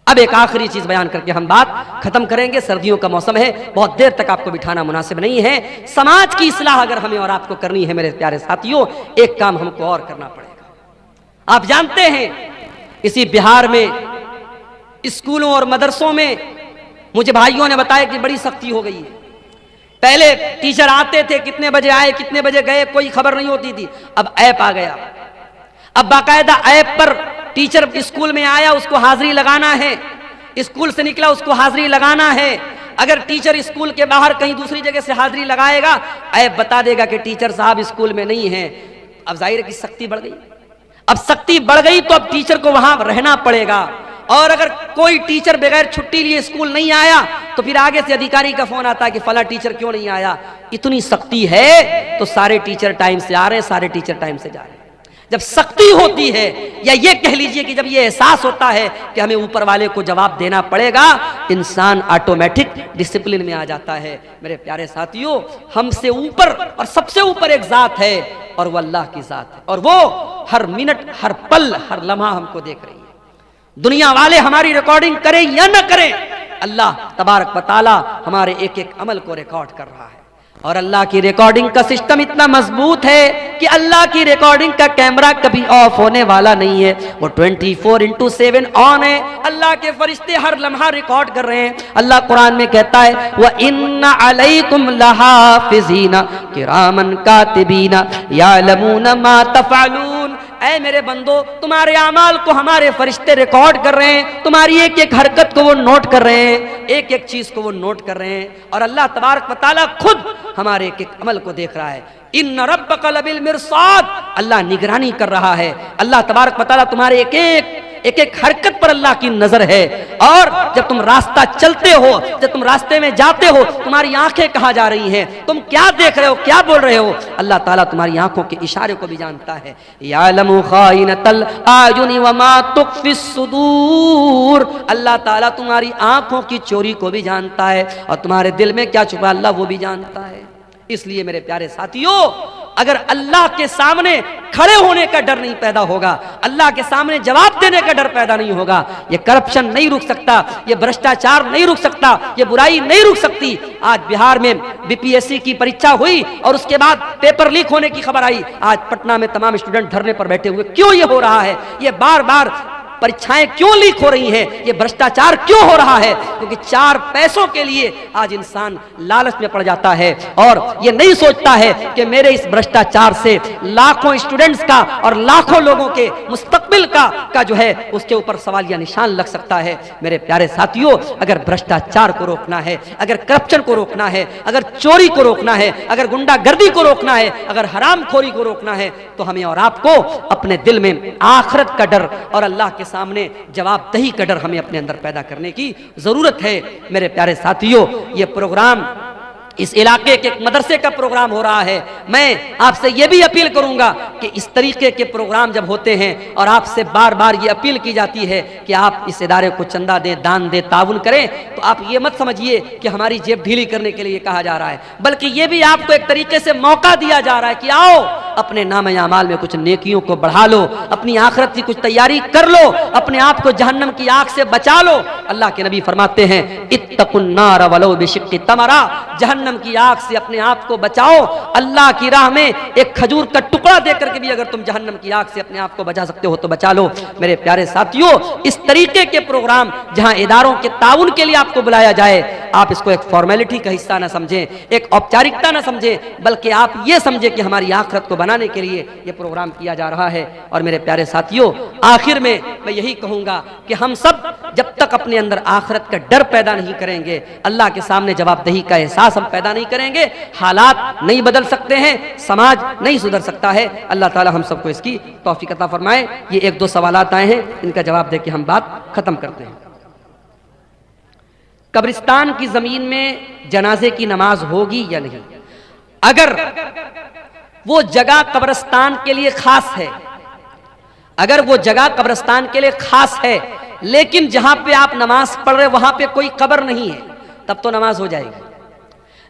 अब एक आखिरी चीज बयान करके हम बात खत्म करेंगे। सर्दियों का मौसम है, बहुत देर तक आपको बिठाना मुनासिब नहीं है। समाज की इस्लाह अगर हमें और आपको करनी है मेरे प्यारे साथियों, एक काम हमको और करना पड़ेगा। आप जानते हैं, इसी बिहार में स्कूलों और मदरसों में मुझे भाइयों ने बताया कि बड़ी सख्ती हो गई है। पहले टीचर आते थे, कितने बजे आए कितने बजे गए कोई खबर नहीं होती थी। अब ऐप आ गया, अब बाकायदा ऐप पर टीचर स्कूल में आया उसको हाजिरी लगाना है, स्कूल से निकला उसको हाजिरी लगाना है। अगर टीचर स्कूल के बाहर कहीं दूसरी जगह से हाजिरी लगाएगा, ऐप बता देगा कि टीचर साहब स्कूल में नहीं है। अब जाहिर है कि सख्ती बढ़ गई। अब सख्ती बढ़ गई तो अब टीचर को वहां रहना पड़ेगा। और अगर कोई टीचर बगैर छुट्टी लिए स्कूल नहीं आया तो फिर आगे से अधिकारी का फोन आता है कि फला टीचर क्यों नहीं आया। इतनी सख्ती है तो सारे टीचर टाइम से आ रहे हैं, सारे टीचर टाइम से जा रहे हैं। जब सख्ती होती है, या ये कह लीजिए कि जब ये एहसास होता है कि हमें ऊपर वाले को जवाब देना पड़ेगा, इंसान ऑटोमेटिक डिसिप्लिन में आ जाता है। मेरे प्यारे साथियों, हमसे ऊपर और सबसे ऊपर एक जात है और वो अल्लाह की जात है, और वो हर मिनट, हर पल, हर लम्हा हमको देख रही है। दुनिया वाले हमारी रिकॉर्डिंग करें या न करें, अल्लाह तबारक व तआला हमारे एक एक अमल को रिकॉर्ड कर रहा है। और अल्लाह की रिकॉर्डिंग का सिस्टम इतना मजबूत है कि अल्लाह की रिकॉर्डिंग का कैमरा कभी ऑफ होने वाला नहीं है, वो 24/7 ऑन है। अल्लाह के फरिश्ते हर लम्हा रिकॉर्ड कर रहे हैं। अल्लाह कुरान में कहता है, व इन्ना अलैकुम लहाफिज़ीना किरामन कातिबीना यालमूना मा तफ़अलून। ऐ मेरे बंदो, तुम्हारे अमाल को हमारे फरिश्ते रिकॉर्ड कर रहे हैं, तुम्हारी एक एक हरकत को वो नोट कर रहे हैं, एक एक चीज को वो नोट कर रहे हैं। और अल्लाह तबारक व तआला खुद हमारे एक एक अमल को देख रहा है। इन्न रब्बका लबिल मिरसाद, अल्लाह निगरानी कर रहा है। अल्लाह तबारक व तआला तुम्हारे एक एक एक एक हरकत पर अल्लाह की नजर है। और जब तुम रास्ता चलते हो, जब तुम रास्ते में जाते हो, तुम्हारी आंखें कहां जा रही हैं, तुम क्या देख रहे हो, क्या बोल रहे हो, अल्लाह ताला तुम्हारी आंखों के इशारे को भी जानता है। यालमु खाइनतल आयुनि वमा तुख्फिस सुदूर, अल्लाह ताला तुम्हारी आंखों की चोरी को भी जानता है और तुम्हारे दिल में क्या छुपा अल्लाह वो भी जानता है। इसलिए मेरे प्यारे साथियों, अगर अल्लाह के सामने खड़े होने का डर नहीं पैदा होगा, अल्लाह के सामने जवाब देने का डर पैदा नहीं होगा, ये करप्शन नहीं रुक सकता, ये भ्रष्टाचार नहीं रुक सकता, ये बुराई नहीं रुक सकती। आज बिहार में बीपीएससी की परीक्षा हुई और उसके बाद पेपर लीक होने की खबर आई। आज पटना में तमाम स्टूडेंट धरने पर बैठे हुए। क्यों ये हो रहा है? ये बार बार परीक्षाएं क्यों लीक हो रही हैं? ये भ्रष्टाचार क्यों हो रहा है? क्योंकि 4 पैसों के लिए आज इंसान लालच में पड़ जाता है और ये नहीं सोचता है कि मेरे इस भ्रष्टाचार से लाखों स्टूडेंट्स का और लाखों लोगों के मुस्तकबिल का जो है उसके ऊपर सवालिया निशान लग सकता है। मेरे प्यारे साथियों, अगर भ्रष्टाचार को रोकना है, अगर करप्शन को रोकना है, अगर चोरी को रोकना है, अगर गुंडागर्दी को रोकना है, अगर हरामखोरी को रोकना है, तो हमें और आपको अपने दिल में आखिरत का डर और अल्लाह के सामने जवाबदेही का डर हमें अपने अंदर पैदा करने की जरूरत है। मेरे प्यारे साथियों, ये प्रोग्राम इस इलाके के मदरसे का प्रोग्राम हो रहा है। मैं आपसे यह भी अपील करूंगा कि इस तरीके के प्रोग्राम जब होते हैं और आपसे बार बार ये अपील की जाती है कि आप इस इदारे को चंदा दें, दान दें, ताउन करें, तो आप ये मत समझिए कि हमारी जेब ढीली करने के लिए कहा जा रहा है, बल्कि ये भी आपको एक तरीके से मौका दिया जा रहा है कि आओ अपने नाम अमाल में कुछ नेकियों को बढ़ा लो, अपनी आखिरत की कुछ तैयारी कर लो, अपने आप को जहन्नम की आग से बचा लो। अल्लाह के नबी फरमाते हैं, इत्तकुन नार वलो बिशिक्कि तमरा, जहन्नम की आग से अपने आप को बचाओ। अल्लाह की राह में एक खजूर का टुकड़ा देकर के भी अगर तुम जहन्नम की आग से अपने आप को बचा सकते हो तो बचा लो। मेरे प्यारे साथियों, इस तरीके के प्रोग्राम जहां इदारों के ताउन के लिए आपको बुलाया जाए, आप इसको एक फॉर्मेलिटी का हिस्सा ना समझें, एक औपचारिकता ना समझें, बल्कि आप ये समझें कि हमारी आखिरत को बनाने के लिए ये प्रोग्राम किया जा रहा है। और मेरे प्यारे साथियों, आखिर में मैं यही कहूंगा कि हम सब जब तक अपने अंदर आखिरत का डर पैदा नहीं करेंगे, अल्लाह के सामने जवाबदेही का एहसास हम पैदा नहीं करेंगे, हालात नहीं बदल सकते हैं, समाज नहीं सुधर सकता है। अल्लाह ताला हम सबको इसकी तौफीक अता फरमाए। ये 1-2 सवालात आए हैं, इनका जवाब दे के हम बात खत्म करते हैं। कब्रिस्तान की जमीन में जनाजे की नमाज होगी या नहीं? अगर वो जगह कब्रिस्तान के लिए खास है, अगर वो जगह कब्रिस्तान के लिए खास है, लेकिन जहां पे आप नमाज पढ़ रहे वहां पे कोई कब्र नहीं है, तब तो नमाज हो जाएगी।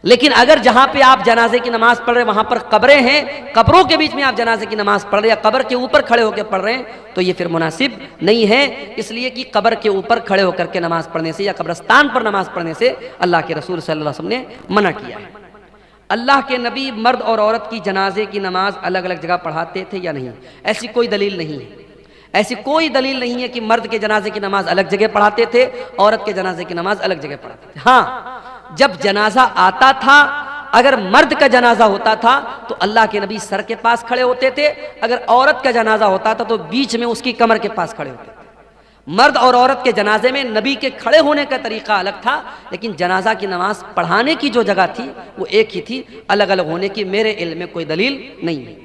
लेकिन अगर जहां पे आप जनाजे की नमाज पढ़ रहे वहां पर कब्रें हैं, कब्रों के बीच में आप जनाजे की नमाज पढ़ रहे या कब्र के ऊपर खड़े होकर पढ़ रहे हैं, तो ये फिर मुनासिब नहीं है। इसलिए कि कब्र के ऊपर खड़े होकर के नमाज पढ़ने से या कब्रिस्तान पर नमाज पढ़ने से अल्लाह के रसूल सल्लल्लाहु अलैहि वसल्लम ने मना किया है। अल्लाह के नबी मर्द और औरत की जनाजे की नमाज अलग अलग जगह पढ़ाते थे या नहीं? ऐसी कोई दलील नहीं है। ऐसी कोई दलील नहीं है कि मर्द के जनाजे की नमाज अलग जगह पढ़ाते थे, औरत के जनाजे की नमाज अलग जगह पढ़ाते थे। हाँ, जब जनाजा आता था, अगर मर्द का जनाजा होता था तो अल्लाह के नबी सर के पास खड़े होते थे, अगर औरत का जनाजा होता था तो बीच में उसकी कमर के पास खड़े होते थे। मर्द और औरत के जनाजे में नबी के खड़े होने का तरीका अलग था, लेकिन जनाजा की नमाज पढ़ाने की जो जगह थी वो एक ही थी। अलग अलग होने की मेरे इल्म में कोई दलील नहीं है।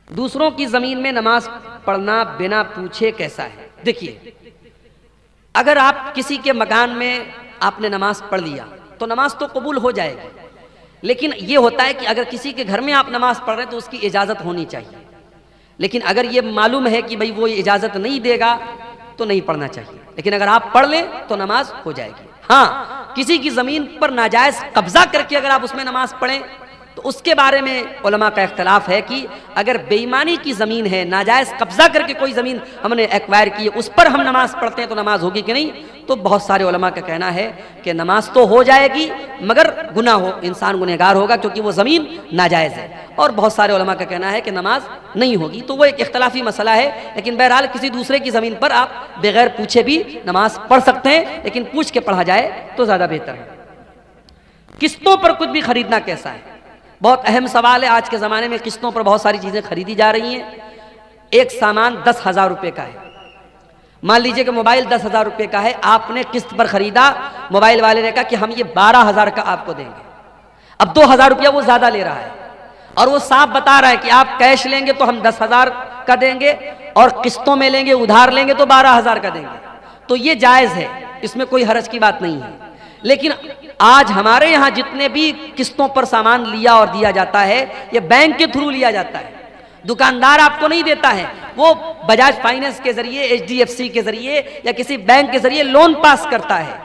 दूसरों की जमीन में नमाज पढ़ना बिना पूछे कैसा है? देखिए, अगर आप किसी के मकान में आपने नमाज पढ़ लिया तो नमाज तो कबूल हो जाएगी, लेकिन यह होता है कि अगर किसी के घर में आप नमाज पढ़ रहे हैं तो उसकी इजाजत होनी चाहिए। लेकिन अगर ये मालूम है कि भाई वो इजाजत नहीं देगा तो नहीं पढ़ना चाहिए, लेकिन अगर आप पढ़ लें तो नमाज हो जाएगी। हाँ, किसी की जमीन पर नाजायज कब्जा करके अगर आप उसमें नमाज पढ़ें तो उसके बारे में उलमा का इख्तलाफ है कि अगर बेईमानी की ज़मीन है, नाजायज़ कब्जा करके कोई ज़मीन हमने एक्वायर की है, उस पर हम नमाज पढ़ते हैं तो नमाज होगी कि नहीं? तो बहुत सारे उलमा का कहना है कि नमाज तो हो जाएगी मगर गुनाह हो, इंसान गुनहगार होगा क्योंकि वो ज़मीन नाजायज़ है। और बहुत सारे उलमा का कहना है कि नमाज नहीं होगी। तो वो एक इख्तलाफी मसला है, लेकिन बहरहाल किसी दूसरे की ज़मीन पर आप बगैर पूछे भी नमाज पढ़ सकते हैं, लेकिन पूछ के पढ़ा जाए तो ज़्यादा बेहतर है। किस्तों पर कुछ भी खरीदना कैसा है? बहुत अहम सवाल है। आज के ज़माने में किस्तों पर बहुत सारी चीज़ें खरीदी जा रही हैं। एक सामान 10,000 रुपये का है, मान लीजिए कि मोबाइल 10,000 रुपये का है, आपने किस्त पर खरीदा, मोबाइल वाले ने कहा कि हम ये 12,000 का आपको देंगे। अब 2,000 रुपया वो ज़्यादा ले रहा है और वो साफ बता रहा है कि आप कैश लेंगे तो हम 10,000 का देंगे और किस्तों में लेंगे, उधार लेंगे तो 12,000 का देंगे, तो ये जायज़ है, इसमें कोई हरज की बात नहीं है। लेकिन आज हमारे यहाँ जितने भी किस्तों पर सामान लिया और दिया जाता है, ये बैंक के थ्रू लिया जाता है, दुकानदार आपको नहीं देता है, वो बजाज फाइनेंस के जरिए, HDFC के जरिए या किसी बैंक के जरिए लोन पास करता है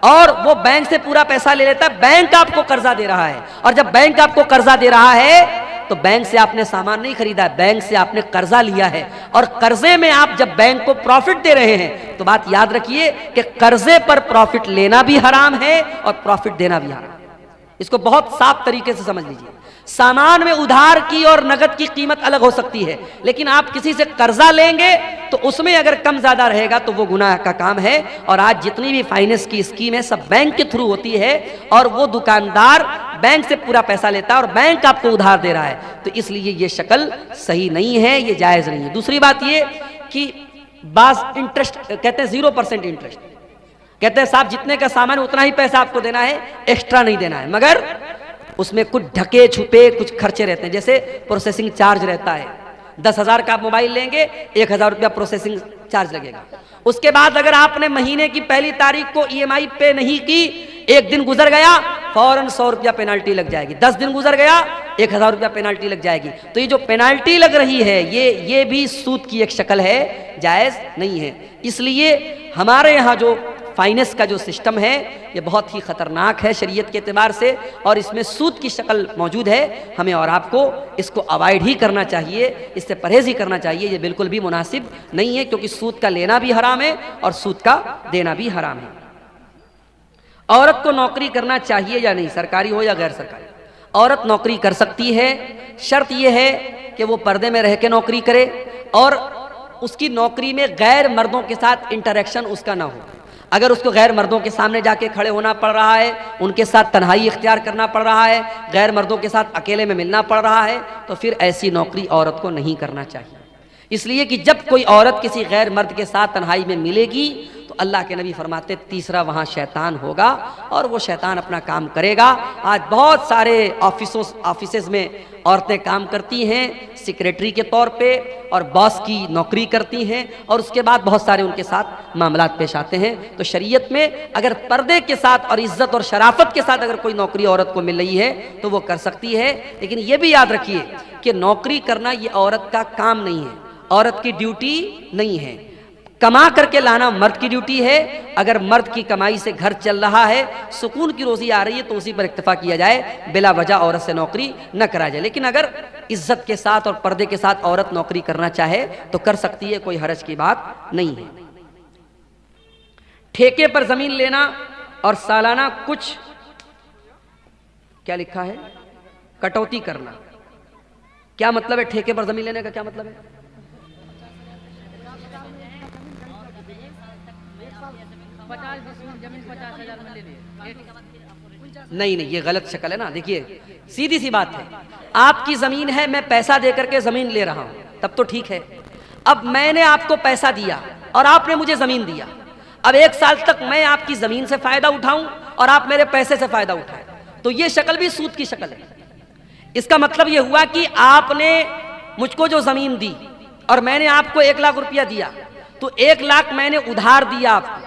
और वो बैंक से पूरा पैसा ले लेता है। बैंक आपको कर्जा दे रहा है, और जब बैंक आपको कर्जा दे रहा है तो बैंक से आपने सामान नहीं खरीदा है, बैंक से आपने कर्जा लिया है, और कर्जे में आप जब बैंक को प्रॉफिट दे रहे हैं तो बात याद रखिए कि कर्जे पर प्रॉफिट लेना भी हराम है और प्रॉफिट देना भी हराम है। इसको बहुत साफ तरीके से समझ लीजिए। सामान में उधार की और नगद की कीमत अलग हो सकती है, लेकिन आप किसी से कर्जा लेंगे तो उसमें अगर कम ज्यादा रहेगा तो वो गुनाह का काम है। और आज जितनी भी फाइनेंस की स्कीम है सब बैंक के थ्रू होती है, और वो दुकानदार बैंक से पूरा पैसा लेता है और बैंक आपको उधार दे रहा है, तो इसलिए ये शक्ल सही नहीं है, ये जायज नहीं है। दूसरी बात ये कि बास इंटरेस्ट कहते हैं 0% इंटरेस्ट, कहते हैं साहब जितने का सामान उतना ही पैसा आपको देना है, एक्स्ट्रा नहीं देना है, मगर उसमें कुछ ढके छुपे कुछ खर्चे रहते हैं। जैसे प्रोसेसिंग चार्ज रहता है, 10,000 का आप मोबाइल लेंगे, 1,000 रुपया प्रोसेसिंग चार्ज लगेगा। उसके बाद अगर आपने महीने की पहली तारीख को EMI पे नहीं की, एक दिन गुजर गया फौरन 100 रुपया पेनाल्टी लग जाएगी, 10 दिन गुजर गया 1,000 रुपया पेनाल्टी लग जाएगी। तो ये जो पेनाल्टी लग रही है ये भी सूद की एक शक्ल है, जायज़ नहीं है। इसलिए हमारे यहाँ जो फाइनेंस का जो सिस्टम है ये बहुत ही खतरनाक है शरीयत के एतबार से, और इसमें सूद की शक्ल मौजूद है। हमें और आपको इसको अवॉइड ही करना चाहिए, इससे परहेज ही करना चाहिए। ये बिल्कुल भी मुनासिब नहीं है, क्योंकि सूद का लेना भी हराम है और सूद का देना भी हराम है। औरत को नौकरी करना चाहिए या नहीं, सरकारी हो या गैर सरकारी? औरत नौकरी कर सकती है, शर्त यह है कि वो पर्दे में रह के नौकरी करे और उसकी नौकरी में गैर मर्दों के साथ इंटरेक्शन उसका ना हो। अगर उसको गैर मर्दों के सामने जाके खड़े होना पड़ रहा है, उनके साथ तन्हाई इख्तियार करना पड़ रहा है, गैर मर्दों के साथ अकेले में मिलना पड़ रहा है, तो फिर ऐसी नौकरी औरत को नहीं करना चाहिए। इसलिए कि जब कोई औरत किसी गैर मर्द के साथ तन्हाई में मिलेगी तो अल्लाह के नबी फरमाते तीसरा वहाँ शैतान होगा और वो शैतान अपना काम करेगा। आज बहुत सारे ऑफिसेज में औरतें काम करती हैं सेक्रेटरी के तौर पे और बॉस की नौकरी करती हैं, और उसके बाद बहुत सारे उनके साथ मामलात पेश आते हैं। तो शरीयत में अगर पर्दे के साथ और इज्जत और शराफत के साथ अगर कोई नौकरी औरत को मिल रही है तो वो कर सकती है। लेकिन ये भी याद रखिए कि नौकरी करना ये औरत का काम नहीं है, औरत की ड्यूटी नहीं है। कमा करके लाना मर्द की ड्यूटी है। अगर मर्द की कमाई से घर चल रहा है, सुकून की रोजी आ रही है, तो उसी पर इक्तफा किया जाए, बिला वजह औरत से नौकरी न करा जाए। लेकिन अगर इज्जत के साथ और पर्दे के साथ औरत नौकरी करना चाहे तो कर सकती है, कोई हरज की बात नहीं है। ठेके पर जमीन लेना और सालाना कुछ क्या लिखा है कटौती करना, क्या मतलब है? ठेके पर जमीन लेने का क्या मतलब है? नहीं, ये गलत शक्ल है ना। देखिए सीधी सी बात है, आपकी जमीन है, मैं पैसा दे करके जमीन ले रहा हूं, तब तो ठीक है। अब मैंने आपको पैसा दिया और आपने मुझे जमीन दिया, अब 1 साल तक मैं आपकी जमीन से फायदा उठाऊं और आप मेरे पैसे से फायदा उठाएं, तो ये शक्ल भी सूद की शक्ल है। इसका मतलब यह हुआ कि आपने मुझको जो जमीन दी और मैंने आपको 1 लाख रुपया दिया, तो 1 लाख मैंने उधार दिया आपको,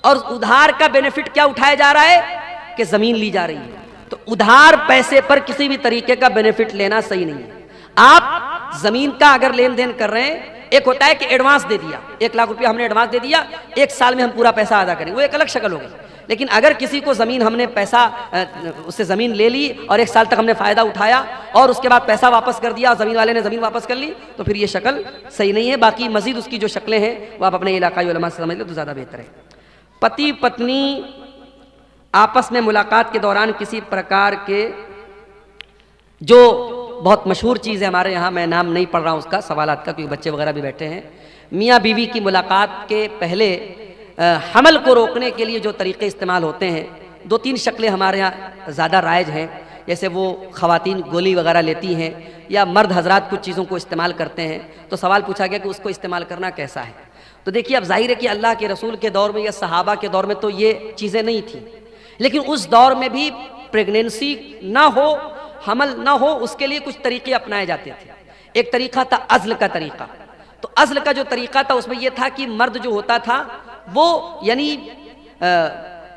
और उधार का बेनिफिट क्या उठाया जा रहा है कि जमीन ली जा रही है। तो उधार पैसे पर किसी भी तरीके का बेनिफिट लेना सही नहीं है। आप जमीन का अगर लेन देन कर रहे हैं, एक होता है कि एडवांस दे दिया, 1 लाख रुपया हमने एडवांस दे दिया, 1 साल में हम पूरा पैसा अदा करेंगे, वो एक अलग शक्ल हो गई। लेकिन अगर किसी को जमीन हमने पैसा उससे जमीन ले ली और 1 साल तक हमने फायदा उठाया और उसके बाद पैसा वापस कर दिया और जमीन वाले ने जमीन वापस कर ली, तो फिर ये शक्ल सही नहीं है। बाकी मजीद उसकी जो शक्लें हैं वो आप अपने इलाकाई उलमा से समझ लो तो ज़्यादा बेहतर है। पति पत्नी आपस में मुलाकात के दौरान किसी प्रकार के, जो बहुत मशहूर चीज़ है हमारे यहाँ, मैं नाम नहीं पढ़ रहा हूँ उसका, सवालात का, क्योंकि बच्चे वगैरह भी बैठे हैं, मियाँ बीवी की मुलाकात के पहले हमल को रोकने के लिए जो तरीक़े इस्तेमाल होते हैं, 2-3 शक्लें हमारे यहाँ ज़्यादा राइज हैं। जैसे वो ख़वातीन गोली वगैरह लेती हैं या मर्द हजरात कुछ चीज़ों को इस्तेमाल करते हैं। तो सवाल पूछा गया कि उसको इस्तेमाल करना कैसा है। तो देखिए, अब जाहिर है कि अल्लाह के रसूल के दौर में या सहाबा के दौर में तो ये चीज़ें नहीं थी, लेकिन उस दौर में भी प्रेगनेंसी ना हो, हमल ना हो, उसके लिए कुछ तरीके अपनाए जाते थे। एक तरीका था अज़्ल का तरीका। तो अज़ल का जो तरीक़ा था उसमें यह था कि मर्द जो होता था वो यानी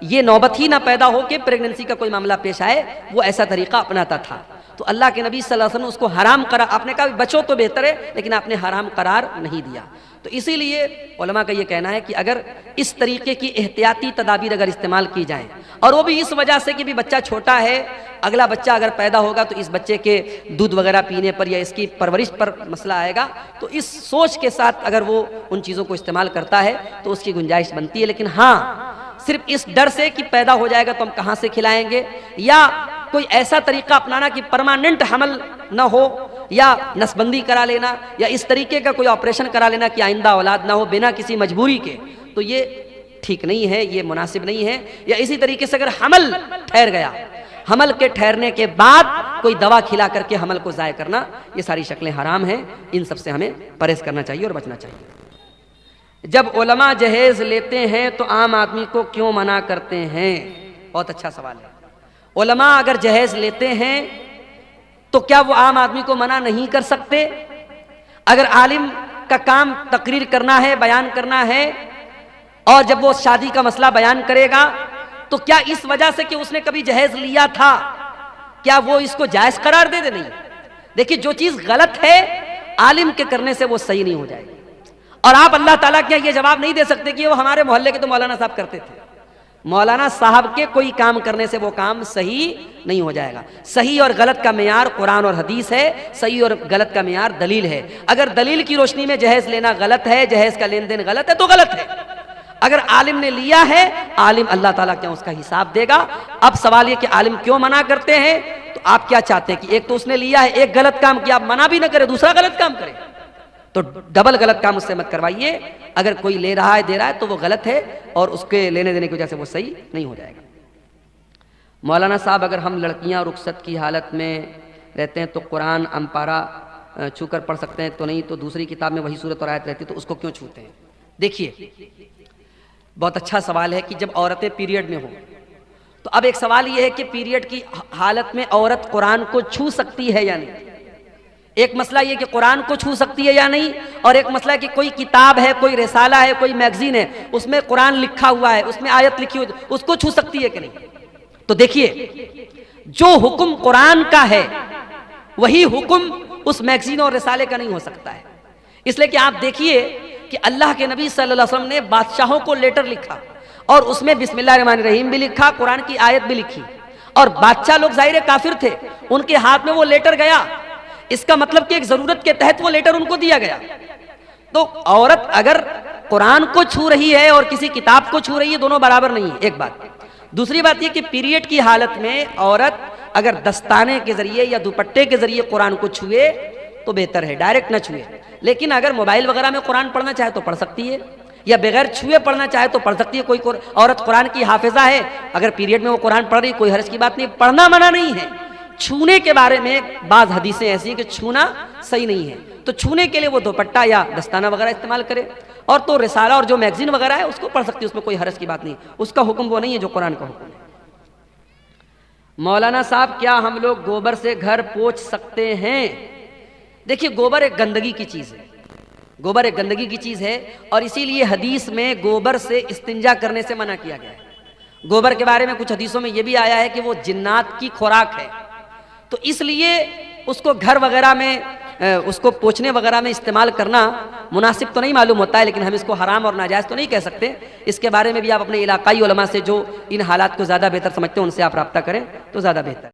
ये नौबत ही ना पैदा हो कि प्रेगनेंसी का कोई मामला पेश आए, वो ऐसा तरीक़ा अपनाता था। तो अल्लाह के नबी सल्लल्लाहु अलैहि वसल्लम उसको हराम करा, आपने कहा बचो तो बेहतर है, लेकिन आपने हराम करार नहीं दिया। तो इसीलिए उलमा का ये कहना है कि अगर इस तरीके की एहतियाती तदाबीर अगर इस्तेमाल की जाए, और वो भी इस वजह से कि भी बच्चा छोटा है, अगला बच्चा अगर पैदा होगा तो इस बच्चे के दूध वगैरह पीने पर या इसकी परवरिश पर मसला आएगा, तो इस सोच के साथ अगर वो उन चीज़ों को इस्तेमाल करता है तो उसकी गुंजाइश बनती है। लेकिन हाँ, सिर्फ इस डर से कि पैदा हो जाएगा तो हम कहाँ से खिलाएंगे, या कोई ऐसा तरीका अपनाना कि परमानेंट हमल ना हो, या नसबंदी करा लेना, या इस तरीके का कोई ऑपरेशन करा लेना कि आइंदा औलाद ना हो बिना किसी मजबूरी के, तो ये ठीक नहीं है, ये मुनासिब नहीं है। या इसी तरीके से अगर हमल ठहर गया, हमल के ठहरने के बाद कोई दवा खिला करके हमल को ज़ाय करना, ये सारी शक्लें हराम हैं। इन सब से हमें परहेज़ करना चाहिए और बचना चाहिए। जब उलमा जहेज़ लेते हैं तो आम आदमी को क्यों मना करते हैं? बहुत अच्छा सवाल है। उलमा अगर जहेज़ लेते हैं तो क्या वो आम आदमी को मना नहीं कर सकते? अगर आलिम का काम तकरीर करना है, बयान करना है, और जब वो शादी का मसला बयान करेगा तो क्या इस वजह से कि उसने कभी जहेज लिया था, क्या वो इसको जायज करार दे दे? नहीं। देखिए, जो चीज गलत है आलिम के करने से वो सही नहीं हो जाएगी। और आप अल्लाह ताला के ये जवाब नहीं दे सकते कि वो हमारे मोहल्ले के तो मौलाना साहब करते थे। मौलाना साहब के कोई काम करने से वो काम सही नहीं हो जाएगा। सही और गलत का मेयार कुरान और हदीस है, सही और गलत का मेयार दलील है। अगर दलील की रोशनी में जहेज लेना गलत है, जहेज का लेन देन गलत है, तो गलत है। अगर आलिम ने लिया है, आलिम अल्लाह ताला क्या उसका हिसाब देगा। अब सवाल ये कि आलिम क्यों मना करते हैं, तो आप क्या चाहते हैं कि एक तो उसने लिया है, एक गलत काम किया, आप मना भी ना करे, दूसरा गलत काम करे, तो डबल गलत काम उससे मत करवाइए। अगर कोई ले रहा है, दे रहा है, तो वो गलत है और उसके लेने देने की वजह से वो सही नहीं हो जाएगा। मौलाना साहब, अगर हम लड़कियां रुखसत की हालत में रहते हैं तो कुरान अम्पारा छूकर पढ़ सकते हैं? तो नहीं, तो दूसरी किताब में वही सूरत और आयत रहती है, तो उसको क्यों छूते हैं? देखिए, बहुत अच्छा सवाल है कि जब औरतें पीरियड में हो, तो अब एक सवाल यह है कि पीरियड की हालत में औरत कुरान को छू सकती है या नहीं। एक मसला ये कि कुरान को छू सकती है या नहीं, और एक मसला है कि कोई किताब है, कोई रिसाला है, कोई मैगजीन है, उसमें कुरान लिखा हुआ है, उसमें आयत लिखी हुई, उसको छू सकती है कि नहीं। तो देखिए, जो हुक्म कुरान का है वही हुक्म उस मैगजीन और रिसाले का नहीं हो सकता है। इसलिए कि आप देखिए कि अल्लाह के नबी सल्लल्लाहु अलैहि वसल्लम ने बादशाहों को लेटर लिखा और उसमें बिस्मिल्लाहिर्रहमानिर्रहीम भी लिखा, कुरान की आयत भी लिखी, और बादशाह लोग जाहिर काफिर थे, उनके हाथ में वो लेटर गया। इसका मतलब कि एक जरूरत के तहत वो लेटर उनको दिया गया। तो औरत अगर कुरान को छू रही है और किसी किताब को छू रही है, दोनों बराबर नहीं है, एक बात। दूसरी बात यह कि पीरियड की हालत में औरत अगर दस्ताने के जरिए या दुपट्टे के जरिए कुरान को छुए तो बेहतर है, डायरेक्ट ना छुए। लेकिन अगर मोबाइल वगैरह में कुरान पढ़ना चाहे तो पढ़ सकती है, या बगैर छुए पढ़ना चाहे तो पढ़ सकती है। कोई औरत कुरान की हाफिजा है, अगर पीरियड में वो कुरान पढ़ रही, कोई हर्ज की बात नहीं, पढ़ना मना नहीं है। छूने के बारे में बाज़ हदीसें ऐसी हैं कि छूना सही नहीं है, तो छूने के लिए वो दुपट्टा या दस्ताना वगैरह इस्तेमाल करे। और तो रिसाला और जो मैगजीन वगैरह है उसको पढ़ सकती है, उसमें कोई हर्ज की बात नहीं, उसका हुक्म वो नहीं है जो कुरान का हुक्म है। मौलाना साहब, क्या हम लोग गोबर से घर पोंछ सकते हैं? देखिए, गोबर एक गंदगी की चीज़ है, गोबर एक गंदगी की चीज़ है, और इसीलिए हदीस में गोबर से इस्तिंजा करने से मना किया गया है। गोबर के बारे में कुछ हदीसों में यह भी आया है कि वो जिन्नात की खुराक है, तो इसलिए उसको घर वगैरह में उसको पोंछने वगैरह में इस्तेमाल करना मुनासिब तो नहीं मालूम होता है, लेकिन हम इसको हराम और नाजायज़ तो नहीं कह सकते। इसके बारे में भी आप अपने इलाकाई उलमा से जो इन हालात को ज़्यादा बेहतर समझते हैं उनसे आप रब्ता करें तो ज़्यादा बेहतर।